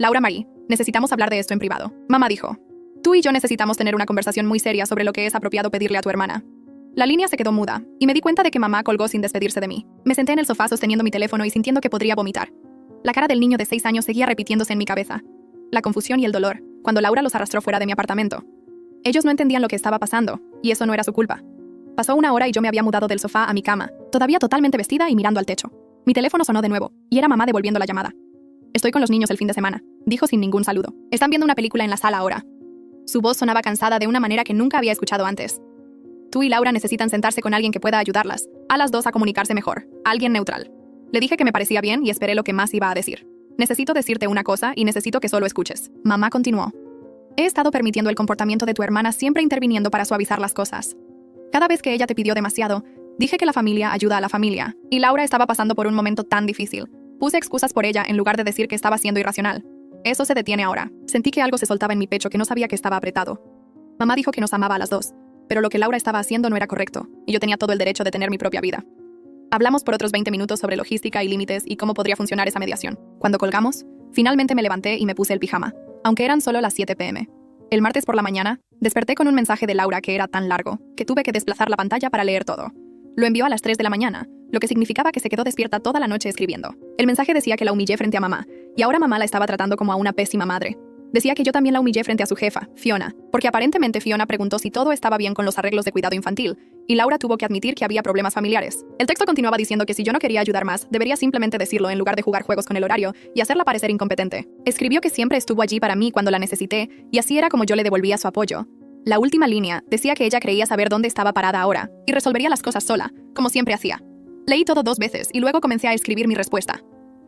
«Laura Marie, necesitamos hablar de esto en privado», mamá dijo. «Tú y yo necesitamos tener una conversación muy seria sobre lo que es apropiado pedirle a tu hermana». La línea se quedó muda, y me di cuenta de que mamá colgó sin despedirse de mí. Me senté en el sofá sosteniendo mi teléfono y sintiendo que podría vomitar. La cara del niño de 6 años seguía repitiéndose en mi cabeza. La confusión y el dolor, cuando Laura los arrastró fuera de mi apartamento. Ellos no entendían lo que estaba pasando, y eso no era su culpa. Pasó 1 hora y yo me había mudado del sofá a mi cama, todavía totalmente vestida y mirando al techo. Mi teléfono sonó de nuevo, y era mamá devolviendo la llamada. «Estoy con los niños el fin de semana», dijo sin ningún saludo. «Están viendo una película en la sala ahora». Su voz sonaba cansada de una manera que nunca había escuchado antes. «Tú y Laura necesitan sentarse con alguien que pueda ayudarlas, a las 2 a comunicarse mejor, alguien neutral». Le dije que me parecía bien y esperé lo que más iba a decir. «Necesito decirte una cosa y necesito que solo escuches». Mamá continuó. «He estado permitiendo el comportamiento de tu hermana siempre interviniendo para suavizar las cosas. Cada vez que ella te pidió demasiado, dije que la familia ayuda a la familia, y Laura estaba pasando por un momento tan difícil. Puse excusas por ella en lugar de decir que estaba siendo irracional. Eso se detiene ahora. Sentí que algo se soltaba en mi pecho que no sabía que estaba apretado. Mamá dijo que nos amaba a las 2, pero lo que Laura estaba haciendo no era correcto, y yo tenía todo el derecho de tener mi propia vida». Hablamos por otros 20 minutos sobre logística y límites y cómo podría funcionar esa mediación. Cuando colgamos, finalmente me levanté y me puse el pijama, aunque eran solo las 7 p.m. El martes por la mañana, desperté con un mensaje de Laura que era tan largo, que tuve que desplazar la pantalla para leer todo. Lo envió a las 3 de la mañana, lo que significaba que se quedó despierta toda la noche escribiendo. El mensaje decía que la humillé frente a mamá, y ahora mamá la estaba tratando como a una pésima madre. Decía que yo también la humillé frente a su jefa, Fiona, porque aparentemente Fiona preguntó si todo estaba bien con los arreglos de cuidado infantil, y Laura tuvo que admitir que había problemas familiares. El texto continuaba diciendo que si yo no quería ayudar más, debería simplemente decirlo en lugar de jugar juegos con el horario y hacerla parecer incompetente. Escribió que siempre estuvo allí para mí cuando la necesité, y así era como yo le devolvía su apoyo. La última línea decía que ella creía saber dónde estaba parada ahora, y resolvería las cosas sola, como siempre hacía. Leí todo 2 veces, y luego comencé a escribir mi respuesta.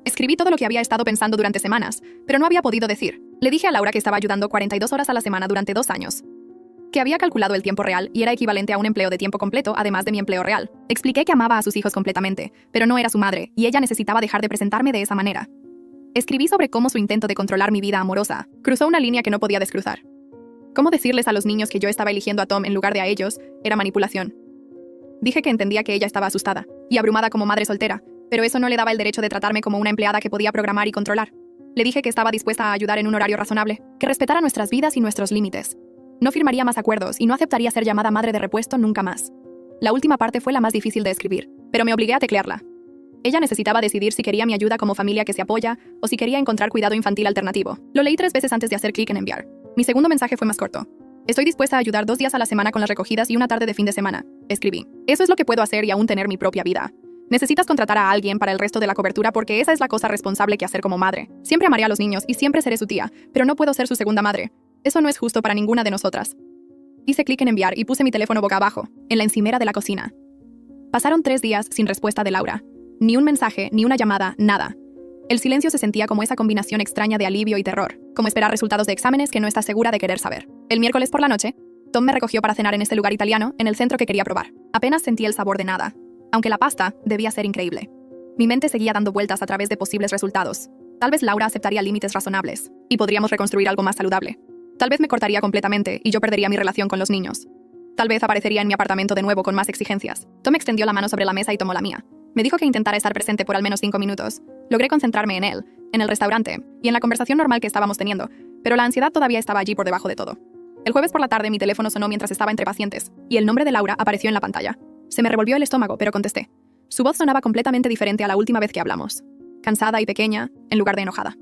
Escribí todo lo que había estado pensando durante semanas, pero no había podido decir. Le dije a Laura que estaba ayudando 42 horas a la semana durante 2 años. Que había calculado el tiempo real y era equivalente a un empleo de tiempo completo además de mi empleo real. Expliqué que amaba a sus hijos completamente, pero no era su madre, y ella necesitaba dejar de presentarme de esa manera. Escribí sobre cómo su intento de controlar mi vida amorosa cruzó una línea que no podía descruzar. Cómo decirles a los niños que yo estaba eligiendo a Tom en lugar de a ellos era manipulación. Dije que entendía que ella estaba asustada y abrumada como madre soltera, pero eso no le daba el derecho de tratarme como una empleada que podía programar y controlar. Le dije que estaba dispuesta a ayudar en un horario razonable, que respetara nuestras vidas y nuestros límites. No firmaría más acuerdos y no aceptaría ser llamada madre de repuesto nunca más. La última parte fue la más difícil de escribir. pero me obligué a teclearla. Ella necesitaba decidir si quería mi ayuda como familia que se apoya o si quería encontrar cuidado infantil alternativo. Lo leí 3 veces antes de hacer clic en enviar. Mi segundo mensaje fue más corto. Estoy dispuesta a ayudar 2 días a la semana con las recogidas y una tarde de fin de semana, escribí. Eso es lo que puedo hacer y aún tener mi propia vida. Necesitas contratar a alguien para el resto de la cobertura porque esa es la cosa responsable que hacer como madre. Siempre amaré a los niños y siempre seré su tía, pero no puedo ser su segunda madre. Eso no es justo para ninguna de nosotras. Hice clic en enviar y puse mi teléfono boca abajo, en la encimera de la cocina. Pasaron 3 días sin respuesta de Laura. Ni un mensaje, ni una llamada, nada. El silencio se sentía como esa combinación extraña de alivio y terror, como esperar resultados de exámenes que no estás segura de querer saber. El miércoles por la noche, Tom me recogió para cenar en este lugar italiano, en el centro que quería probar. Apenas sentí el sabor de nada, aunque la pasta debía ser increíble. Mi mente seguía dando vueltas a través de posibles resultados. Tal vez Laura aceptaría límites razonables, y podríamos reconstruir algo más saludable. Tal vez me cortaría completamente y yo perdería mi relación con los niños. Tal vez aparecería en mi apartamento de nuevo con más exigencias. Tom extendió la mano sobre la mesa y tomó la mía. Me dijo que intentara estar presente por al menos 5 minutos. Logré concentrarme en él, en el restaurante y en la conversación normal que estábamos teniendo, pero la ansiedad todavía estaba allí por debajo de todo. El jueves por la tarde mi teléfono sonó mientras estaba entre pacientes, y el nombre de Laura apareció en la pantalla. Se me revolvió el estómago, pero contesté. Su voz sonaba completamente diferente a la última vez que hablamos. Cansada y pequeña, en lugar de enojada.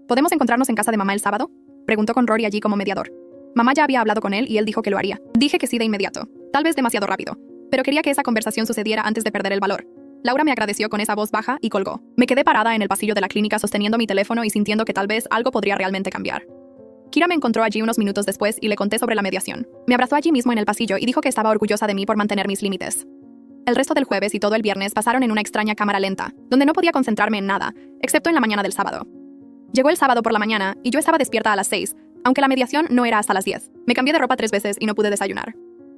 ¿Podemos encontrarnos en casa de mamá el sábado?, preguntó con Rory allí como mediador. Mamá ya había hablado con él y él dijo que lo haría. Dije que sí de inmediato, tal vez demasiado rápido, pero quería que esa conversación sucediera antes de perder el valor. Laura me agradeció con esa voz baja y colgó. Me quedé parada en el pasillo de la clínica sosteniendo mi teléfono y sintiendo que tal vez algo podría realmente cambiar. Kira me encontró allí unos minutos después y le conté sobre la mediación. Me abrazó allí mismo en el pasillo y dijo que estaba orgullosa de mí por mantener mis límites. El resto del jueves y todo el viernes pasaron en una extraña cámara lenta, donde no podía concentrarme en nada, excepto en la mañana del sábado. Llegó el sábado por la mañana y yo estaba despierta a las 6, aunque la mediación no era hasta las 10. Me cambié de ropa 3 veces y no pude desayunar.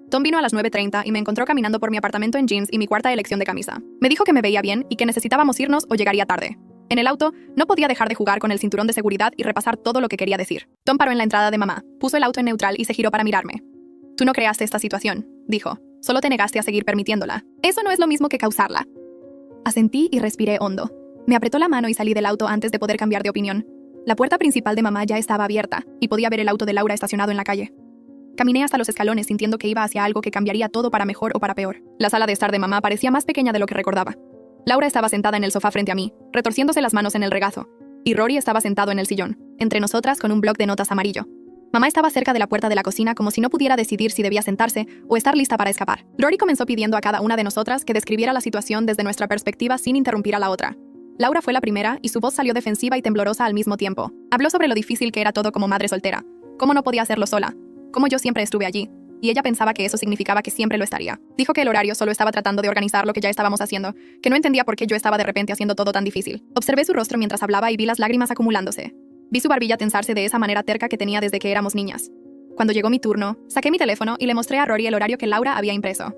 Tom vino a las 9:30 y me encontró caminando por mi apartamento en jeans y mi cuarta elección de camisa. Me dijo que me veía bien y que necesitábamos irnos o llegaría tarde. En el auto, no podía dejar de jugar con el cinturón de seguridad y repasar todo lo que quería decir. Tom paró en la entrada de mamá, puso el auto en neutral y se giró para mirarme. Tú no creaste esta situación, dijo. Solo te negaste a seguir permitiéndola. Eso no es lo mismo que causarla. Asentí y respiré hondo. Me apretó la mano y salí del auto antes de poder cambiar de opinión. La puerta principal de mamá ya estaba abierta y podía ver el auto de Laura estacionado en la calle. Caminé hasta los escalones sintiendo que iba hacia algo que cambiaría todo para mejor o para peor. La sala de estar de mamá parecía más pequeña de lo que recordaba. Laura estaba sentada en el sofá frente a mí, retorciéndose las manos en el regazo, y Rory estaba sentado en el sillón, entre nosotras con un bloc de notas amarillo. Mamá estaba cerca de la puerta de la cocina como si no pudiera decidir si debía sentarse o estar lista para escapar. Rory comenzó pidiendo a cada una de nosotras que describiera la situación desde nuestra perspectiva sin interrumpir a la otra. Laura fue la primera y su voz salió defensiva y temblorosa al mismo tiempo. Habló sobre lo difícil que era todo como madre soltera, cómo no podía hacerlo sola, cómo yo siempre estuve allí, y ella pensaba que eso significaba que siempre lo estaría. Dijo que el horario solo estaba tratando de organizar lo que ya estábamos haciendo, que no entendía por qué yo estaba de repente haciendo todo tan difícil. Observé su rostro mientras hablaba y vi las lágrimas acumulándose. Vi su barbilla tensarse de esa manera terca que tenía desde que éramos niñas. Cuando llegó mi turno, saqué mi teléfono y le mostré a Rory el horario que Laura había impreso.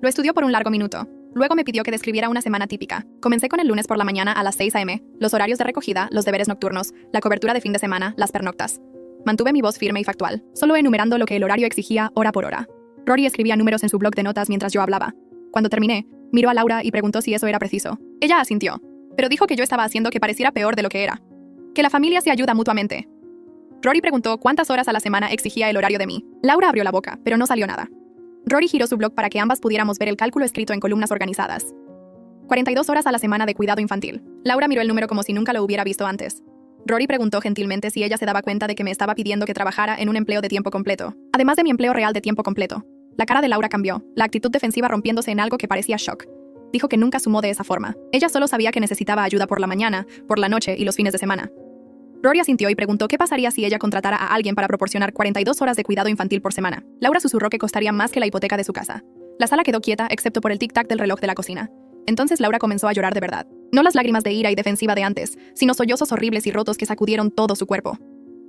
Lo estudió por un largo minuto. Luego me pidió que describiera una semana típica. Comencé con el lunes por la mañana a las 6 a.m., los horarios de recogida, los deberes nocturnos, la cobertura de fin de semana, las pernoctas. Mantuve mi voz firme y factual, solo enumerando lo que el horario exigía hora por hora. Rory escribía números en su bloc de notas mientras yo hablaba. Cuando terminé, miró a Laura y preguntó si eso era preciso. Ella asintió, pero dijo que yo estaba haciendo que pareciera peor de lo que era. Que la familia se ayuda mutuamente. Rory preguntó cuántas horas a la semana exigía el horario de mí. Laura abrió la boca, pero no salió nada. Rory giró su blog para que ambas pudiéramos ver el cálculo escrito en columnas organizadas. 42 horas a la semana de cuidado infantil. Laura miró el número como si nunca lo hubiera visto antes. Rory preguntó gentilmente si ella se daba cuenta de que me estaba pidiendo que trabajara en un empleo de tiempo completo, además de mi empleo real de tiempo completo. La cara de Laura cambió, la actitud defensiva rompiéndose en algo que parecía shock. Dijo que nunca sumó de esa forma. Ella solo sabía que necesitaba ayuda por la mañana, por la noche y los fines de semana. Rory asintió y preguntó qué pasaría si ella contratara a alguien para proporcionar 42 horas de cuidado infantil por semana. Laura susurró que costaría más que la hipoteca de su casa. La sala quedó quieta excepto por el tic-tac del reloj de la cocina. Entonces Laura comenzó a llorar de verdad. No las lágrimas de ira y defensiva de antes, sino sollozos horribles y rotos que sacudieron todo su cuerpo.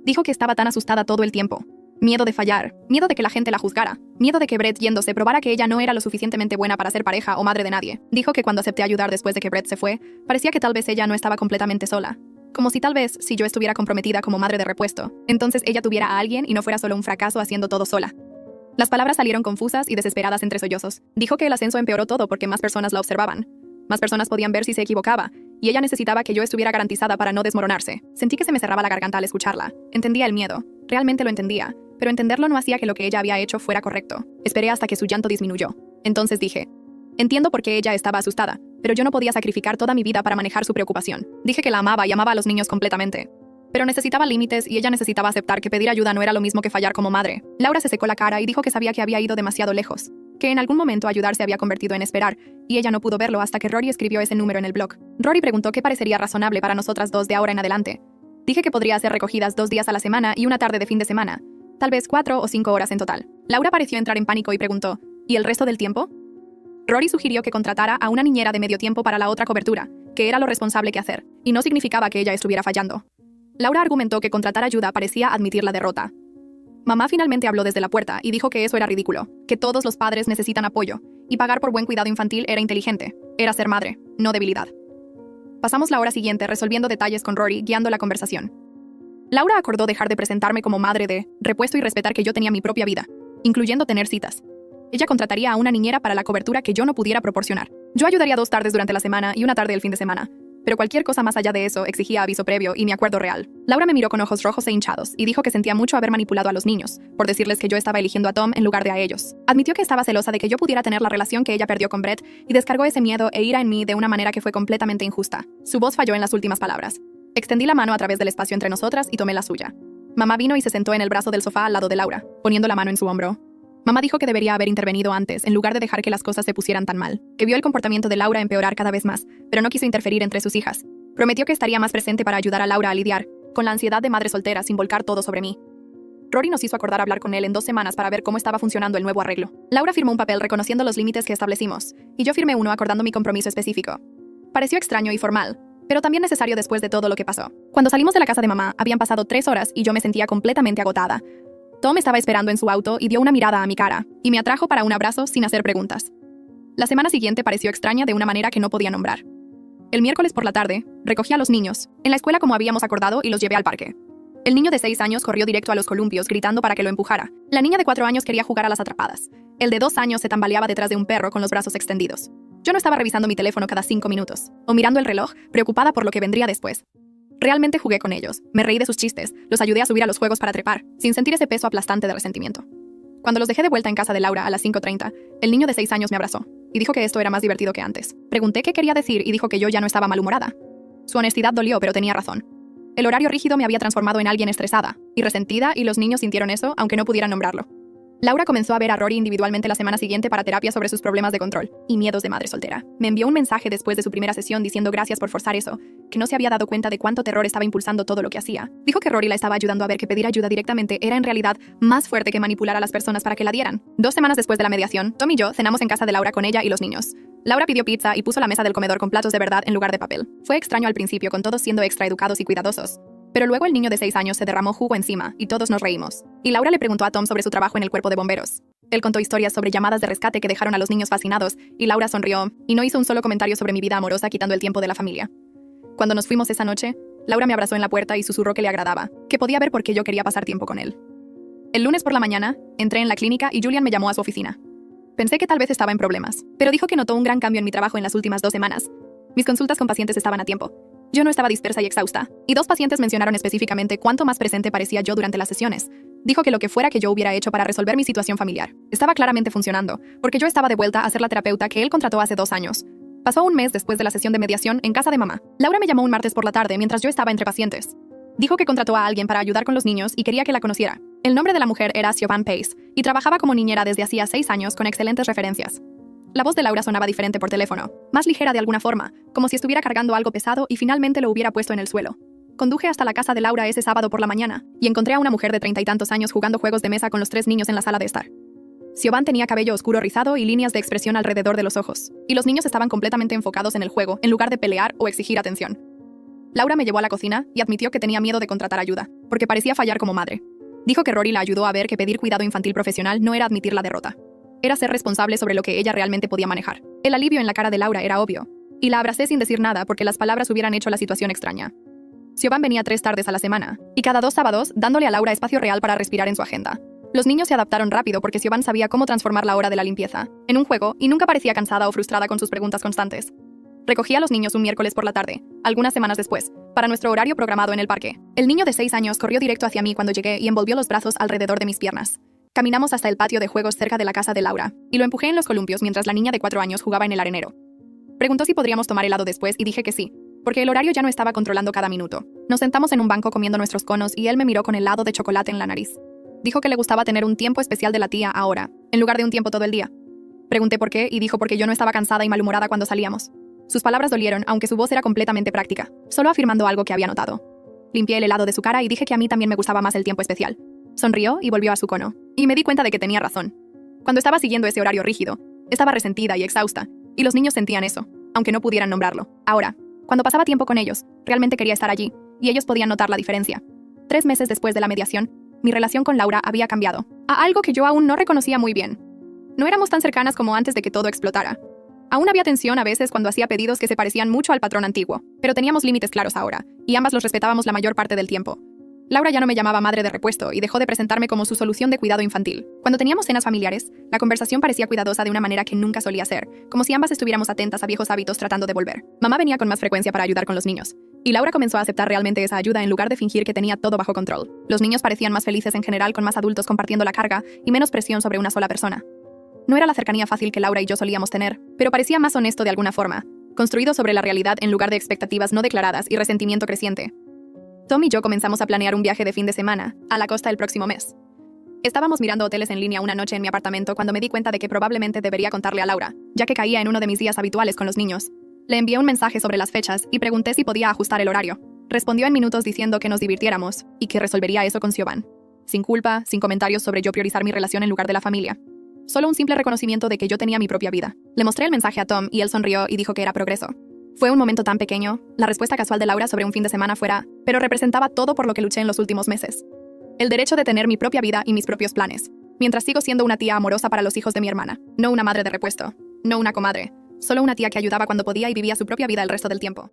Dijo que estaba tan asustada todo el tiempo. Miedo de fallar, miedo de que la gente la juzgara, miedo de que Brett yéndose probara que ella no era lo suficientemente buena para ser pareja o madre de nadie. Dijo que cuando acepté ayudar después de que Brett se fue, parecía que tal vez ella no estaba completamente sola. Como si tal vez, si yo estuviera comprometida como madre de repuesto, entonces ella tuviera a alguien y no fuera solo un fracaso haciendo todo sola. Las palabras salieron confusas y desesperadas entre sollozos. Dijo que el ascenso empeoró todo porque más personas la observaban. Más personas podían ver si se equivocaba, y ella necesitaba que yo estuviera garantizada para no desmoronarse. Sentí que se me cerraba la garganta al escucharla. Entendía el miedo. Realmente lo entendía. Pero entenderlo no hacía que lo que ella había hecho fuera correcto. Esperé hasta que su llanto disminuyó. Entonces dije, Entiendo por qué ella estaba asustada, pero yo no podía sacrificar toda mi vida para manejar su preocupación. Dije que la amaba y amaba a los niños completamente. Pero necesitaba límites y ella necesitaba aceptar que pedir ayuda no era lo mismo que fallar como madre. Laura se secó la cara y dijo que sabía que había ido demasiado lejos, que en algún momento ayudar se había convertido en esperar, y ella no pudo verlo hasta que Rory escribió ese número en el blog. Rory preguntó qué parecería razonable para nosotras dos de ahora en adelante. Dije que podría ser recogidas 2 días a la semana y una tarde de fin de semana, tal vez 4 o 5 horas en total. Laura pareció entrar en pánico y preguntó, ¿y el resto del tiempo? Rory sugirió que contratara a una niñera de medio tiempo para la otra cobertura, que era lo responsable que hacer, y no significaba que ella estuviera fallando. Laura argumentó que contratar ayuda parecía admitir la derrota. Mamá finalmente habló desde la puerta y dijo que eso era ridículo, que todos los padres necesitan apoyo, y pagar por buen cuidado infantil era inteligente, era ser madre, no debilidad. Pasamos la hora siguiente resolviendo detalles con Rory, guiando la conversación. Laura acordó dejar de presentarme como madre de repuesto y respetar que yo tenía mi propia vida, incluyendo tener citas. Ella contrataría a una niñera para la cobertura que yo no pudiera proporcionar. Yo ayudaría 2 tardes durante la semana y una tarde el fin de semana, pero cualquier cosa más allá de eso exigía aviso previo y mi acuerdo real. Laura me miró con ojos rojos e hinchados y dijo que sentía mucho haber manipulado a los niños, por decirles que yo estaba eligiendo a Tom en lugar de a ellos. Admitió que estaba celosa de que yo pudiera tener la relación que ella perdió con Brett y descargó ese miedo e ira en mí de una manera que fue completamente injusta. Su voz falló en las últimas palabras. Extendí la mano a través del espacio entre nosotras y tomé la suya. Mamá vino y se sentó en el brazo del sofá al lado de Laura, poniendo la mano en su hombro. Mamá dijo que debería haber intervenido antes, en lugar de dejar que las cosas se pusieran tan mal, que vio el comportamiento de Laura empeorar cada vez más, pero no quiso interferir entre sus hijas. Prometió que estaría más presente para ayudar a Laura a lidiar con la ansiedad de madre soltera sin volcar todo sobre mí. Rory nos hizo acordar hablar con él en 2 semanas para ver cómo estaba funcionando el nuevo arreglo. Laura firmó un papel reconociendo los límites que establecimos, y yo firmé uno acordando mi compromiso específico. Pareció extraño y formal, pero también necesario después de todo lo que pasó. Cuando salimos de la casa de mamá, habían pasado 3 horas y yo me sentía completamente agotada. Tom estaba esperando en su auto y dio una mirada a mi cara, y me atrajo para un abrazo sin hacer preguntas. La semana siguiente pareció extraña de una manera que no podía nombrar. El miércoles por la tarde, recogí a los niños, en la escuela como habíamos acordado, y los llevé al parque. El niño de 6 años corrió directo a los columpios gritando para que lo empujara. La niña de 4 años quería jugar a las atrapadas. El de 2 años se tambaleaba detrás de un perro con los brazos extendidos. Yo no estaba revisando mi teléfono cada 5 minutos, o mirando el reloj, preocupada por lo que vendría después. Realmente jugué con ellos, me reí de sus chistes, los ayudé a subir a los juegos para trepar, sin sentir ese peso aplastante de resentimiento. Cuando los dejé de vuelta en casa de Laura a las 5:30, el niño de 6 años me abrazó y dijo que esto era más divertido que antes. Pregunté qué quería decir y dijo que yo ya no estaba malhumorada. Su honestidad dolió, pero tenía razón. El horario rígido me había transformado en alguien estresada y resentida, y los niños sintieron eso, aunque no pudieran nombrarlo. Laura comenzó a ver a Rory individualmente la semana siguiente para terapia sobre sus problemas de control y miedos de madre soltera. Me envió un mensaje después de su primera sesión diciendo gracias por forzar eso, que no se había dado cuenta de cuánto terror estaba impulsando todo lo que hacía. Dijo que Rory la estaba ayudando a ver que pedir ayuda directamente era en realidad más fuerte que manipular a las personas para que la dieran. 2 semanas después de la mediación, Tom y yo cenamos en casa de Laura con ella y los niños. Laura pidió pizza y puso la mesa del comedor con platos de verdad en lugar de papel. Fue extraño al principio, con todos siendo extra educados y cuidadosos. Pero luego el niño de 6 años se derramó jugo encima y todos nos reímos. Y Laura le preguntó a Tom sobre su trabajo en el cuerpo de bomberos. Él contó historias sobre llamadas de rescate que dejaron a los niños fascinados, y Laura sonrió y no hizo un solo comentario sobre mi vida amorosa, quitando el tiempo de la familia. Cuando nos fuimos esa noche, Laura me abrazó en la puerta y susurró que le agradaba, que podía ver por qué yo quería pasar tiempo con él. El lunes por la mañana, entré en la clínica y Julian me llamó a su oficina. Pensé que tal vez estaba en problemas, pero dijo que notó un gran cambio en mi trabajo en las últimas 2 semanas. Mis consultas con pacientes estaban a tiempo. Yo no estaba dispersa y exhausta, y 2 pacientes mencionaron específicamente cuánto más presente parecía yo durante las sesiones. Dijo que lo que fuera que yo hubiera hecho para resolver mi situación familiar estaba claramente funcionando, porque yo estaba de vuelta a ser la terapeuta que él contrató hace 2 años. Pasó un mes después de la sesión de mediación en casa de mamá. Laura me llamó un martes por la tarde mientras yo estaba entre pacientes. Dijo que contrató a alguien para ayudar con los niños y quería que la conociera. El nombre de la mujer era Siobhan Pace, y trabajaba como niñera desde hacía 6 años con excelentes referencias. La voz de Laura sonaba diferente por teléfono, más ligera de alguna forma, como si estuviera cargando algo pesado y finalmente lo hubiera puesto en el suelo. Conduje hasta la casa de Laura ese sábado por la mañana y encontré a una mujer de 30 y tantos años jugando juegos de mesa con los 3 niños en la sala de estar. Siobhan tenía cabello oscuro rizado y líneas de expresión alrededor de los ojos, y los niños estaban completamente enfocados en el juego en lugar de pelear o exigir atención. Laura me llevó a la cocina y admitió que tenía miedo de contratar ayuda, porque parecía fallar como madre. Dijo que Rory la ayudó a ver que pedir cuidado infantil profesional no era admitir la derrota. Era ser responsable sobre lo que ella realmente podía manejar. El alivio en la cara de Laura era obvio, y la abracé sin decir nada porque las palabras hubieran hecho la situación extraña. Siobhan venía 3 tardes a la semana, y cada 2 sábados, dándole a Laura espacio real para respirar en su agenda. Los niños se adaptaron rápido porque Siobhan sabía cómo transformar la hora de la limpieza en un juego y nunca parecía cansada o frustrada con sus preguntas constantes. Recogí a los niños un miércoles por la tarde, algunas semanas después, para nuestro horario programado en el parque. El niño de 6 años corrió directo hacia mí cuando llegué y envolvió los brazos alrededor de mis piernas. Caminamos hasta el patio de juegos cerca de la casa de Laura, y lo empujé en los columpios mientras la niña de 4 años jugaba en el arenero. Preguntó si podríamos tomar helado después y dije que sí, porque el horario ya no estaba controlando cada minuto. Nos sentamos en un banco comiendo nuestros conos y él me miró con helado de chocolate en la nariz. Dijo que le gustaba tener un tiempo especial de la tía ahora, en lugar de un tiempo todo el día. Pregunté por qué y dijo porque yo no estaba cansada y malhumorada cuando salíamos. Sus palabras dolieron, aunque su voz era completamente práctica, solo afirmando algo que había notado. Limpié el helado de su cara y dije que a mí también me gustaba más el tiempo especial. Sonrió y volvió a su cono, y me di cuenta de que tenía razón. Cuando estaba siguiendo ese horario rígido, estaba resentida y exhausta, y los niños sentían eso, aunque no pudieran nombrarlo. Ahora, cuando pasaba tiempo con ellos, realmente quería estar allí, y ellos podían notar la diferencia. 3 meses después de la mediación, mi relación con Laura había cambiado, a algo que yo aún no reconocía muy bien. No éramos tan cercanas como antes de que todo explotara. Aún había tensión a veces cuando hacía pedidos que se parecían mucho al patrón antiguo, pero teníamos límites claros ahora, y ambas los respetábamos la mayor parte del tiempo. Laura ya no me llamaba madre de repuesto y dejó de presentarme como su solución de cuidado infantil. Cuando teníamos cenas familiares, la conversación parecía cuidadosa de una manera que nunca solía ser, como si ambas estuviéramos atentas a viejos hábitos tratando de volver. Mamá venía con más frecuencia para ayudar con los niños, y Laura comenzó a aceptar realmente esa ayuda en lugar de fingir que tenía todo bajo control. Los niños parecían más felices en general con más adultos compartiendo la carga y menos presión sobre una sola persona. No era la cercanía fácil que Laura y yo solíamos tener, pero parecía más honesto de alguna forma, construido sobre la realidad en lugar de expectativas no declaradas y resentimiento creciente. Tom y yo comenzamos a planear un viaje de fin de semana, a la costa el próximo mes. Estábamos mirando hoteles en línea una noche en mi apartamento cuando me di cuenta de que probablemente debería contarle a Laura, ya que caía en uno de mis días habituales con los niños. Le envié un mensaje sobre las fechas y pregunté si podía ajustar el horario. Respondió en minutos diciendo que nos divirtiéramos y que resolvería eso con Siobhan. Sin culpa, sin comentarios sobre yo priorizar mi relación en lugar de la familia. Solo un simple reconocimiento de que yo tenía mi propia vida. Le mostré el mensaje a Tom y él sonrió y dijo que era progreso. Fue un momento tan pequeño, la respuesta casual de Laura sobre un fin de semana fuera, pero representaba todo por lo que luché en los últimos meses. El derecho de tener mi propia vida y mis propios planes, mientras sigo siendo una tía amorosa para los hijos de mi hermana, no una madre de repuesto, no una comadre, solo una tía que ayudaba cuando podía y vivía su propia vida el resto del tiempo.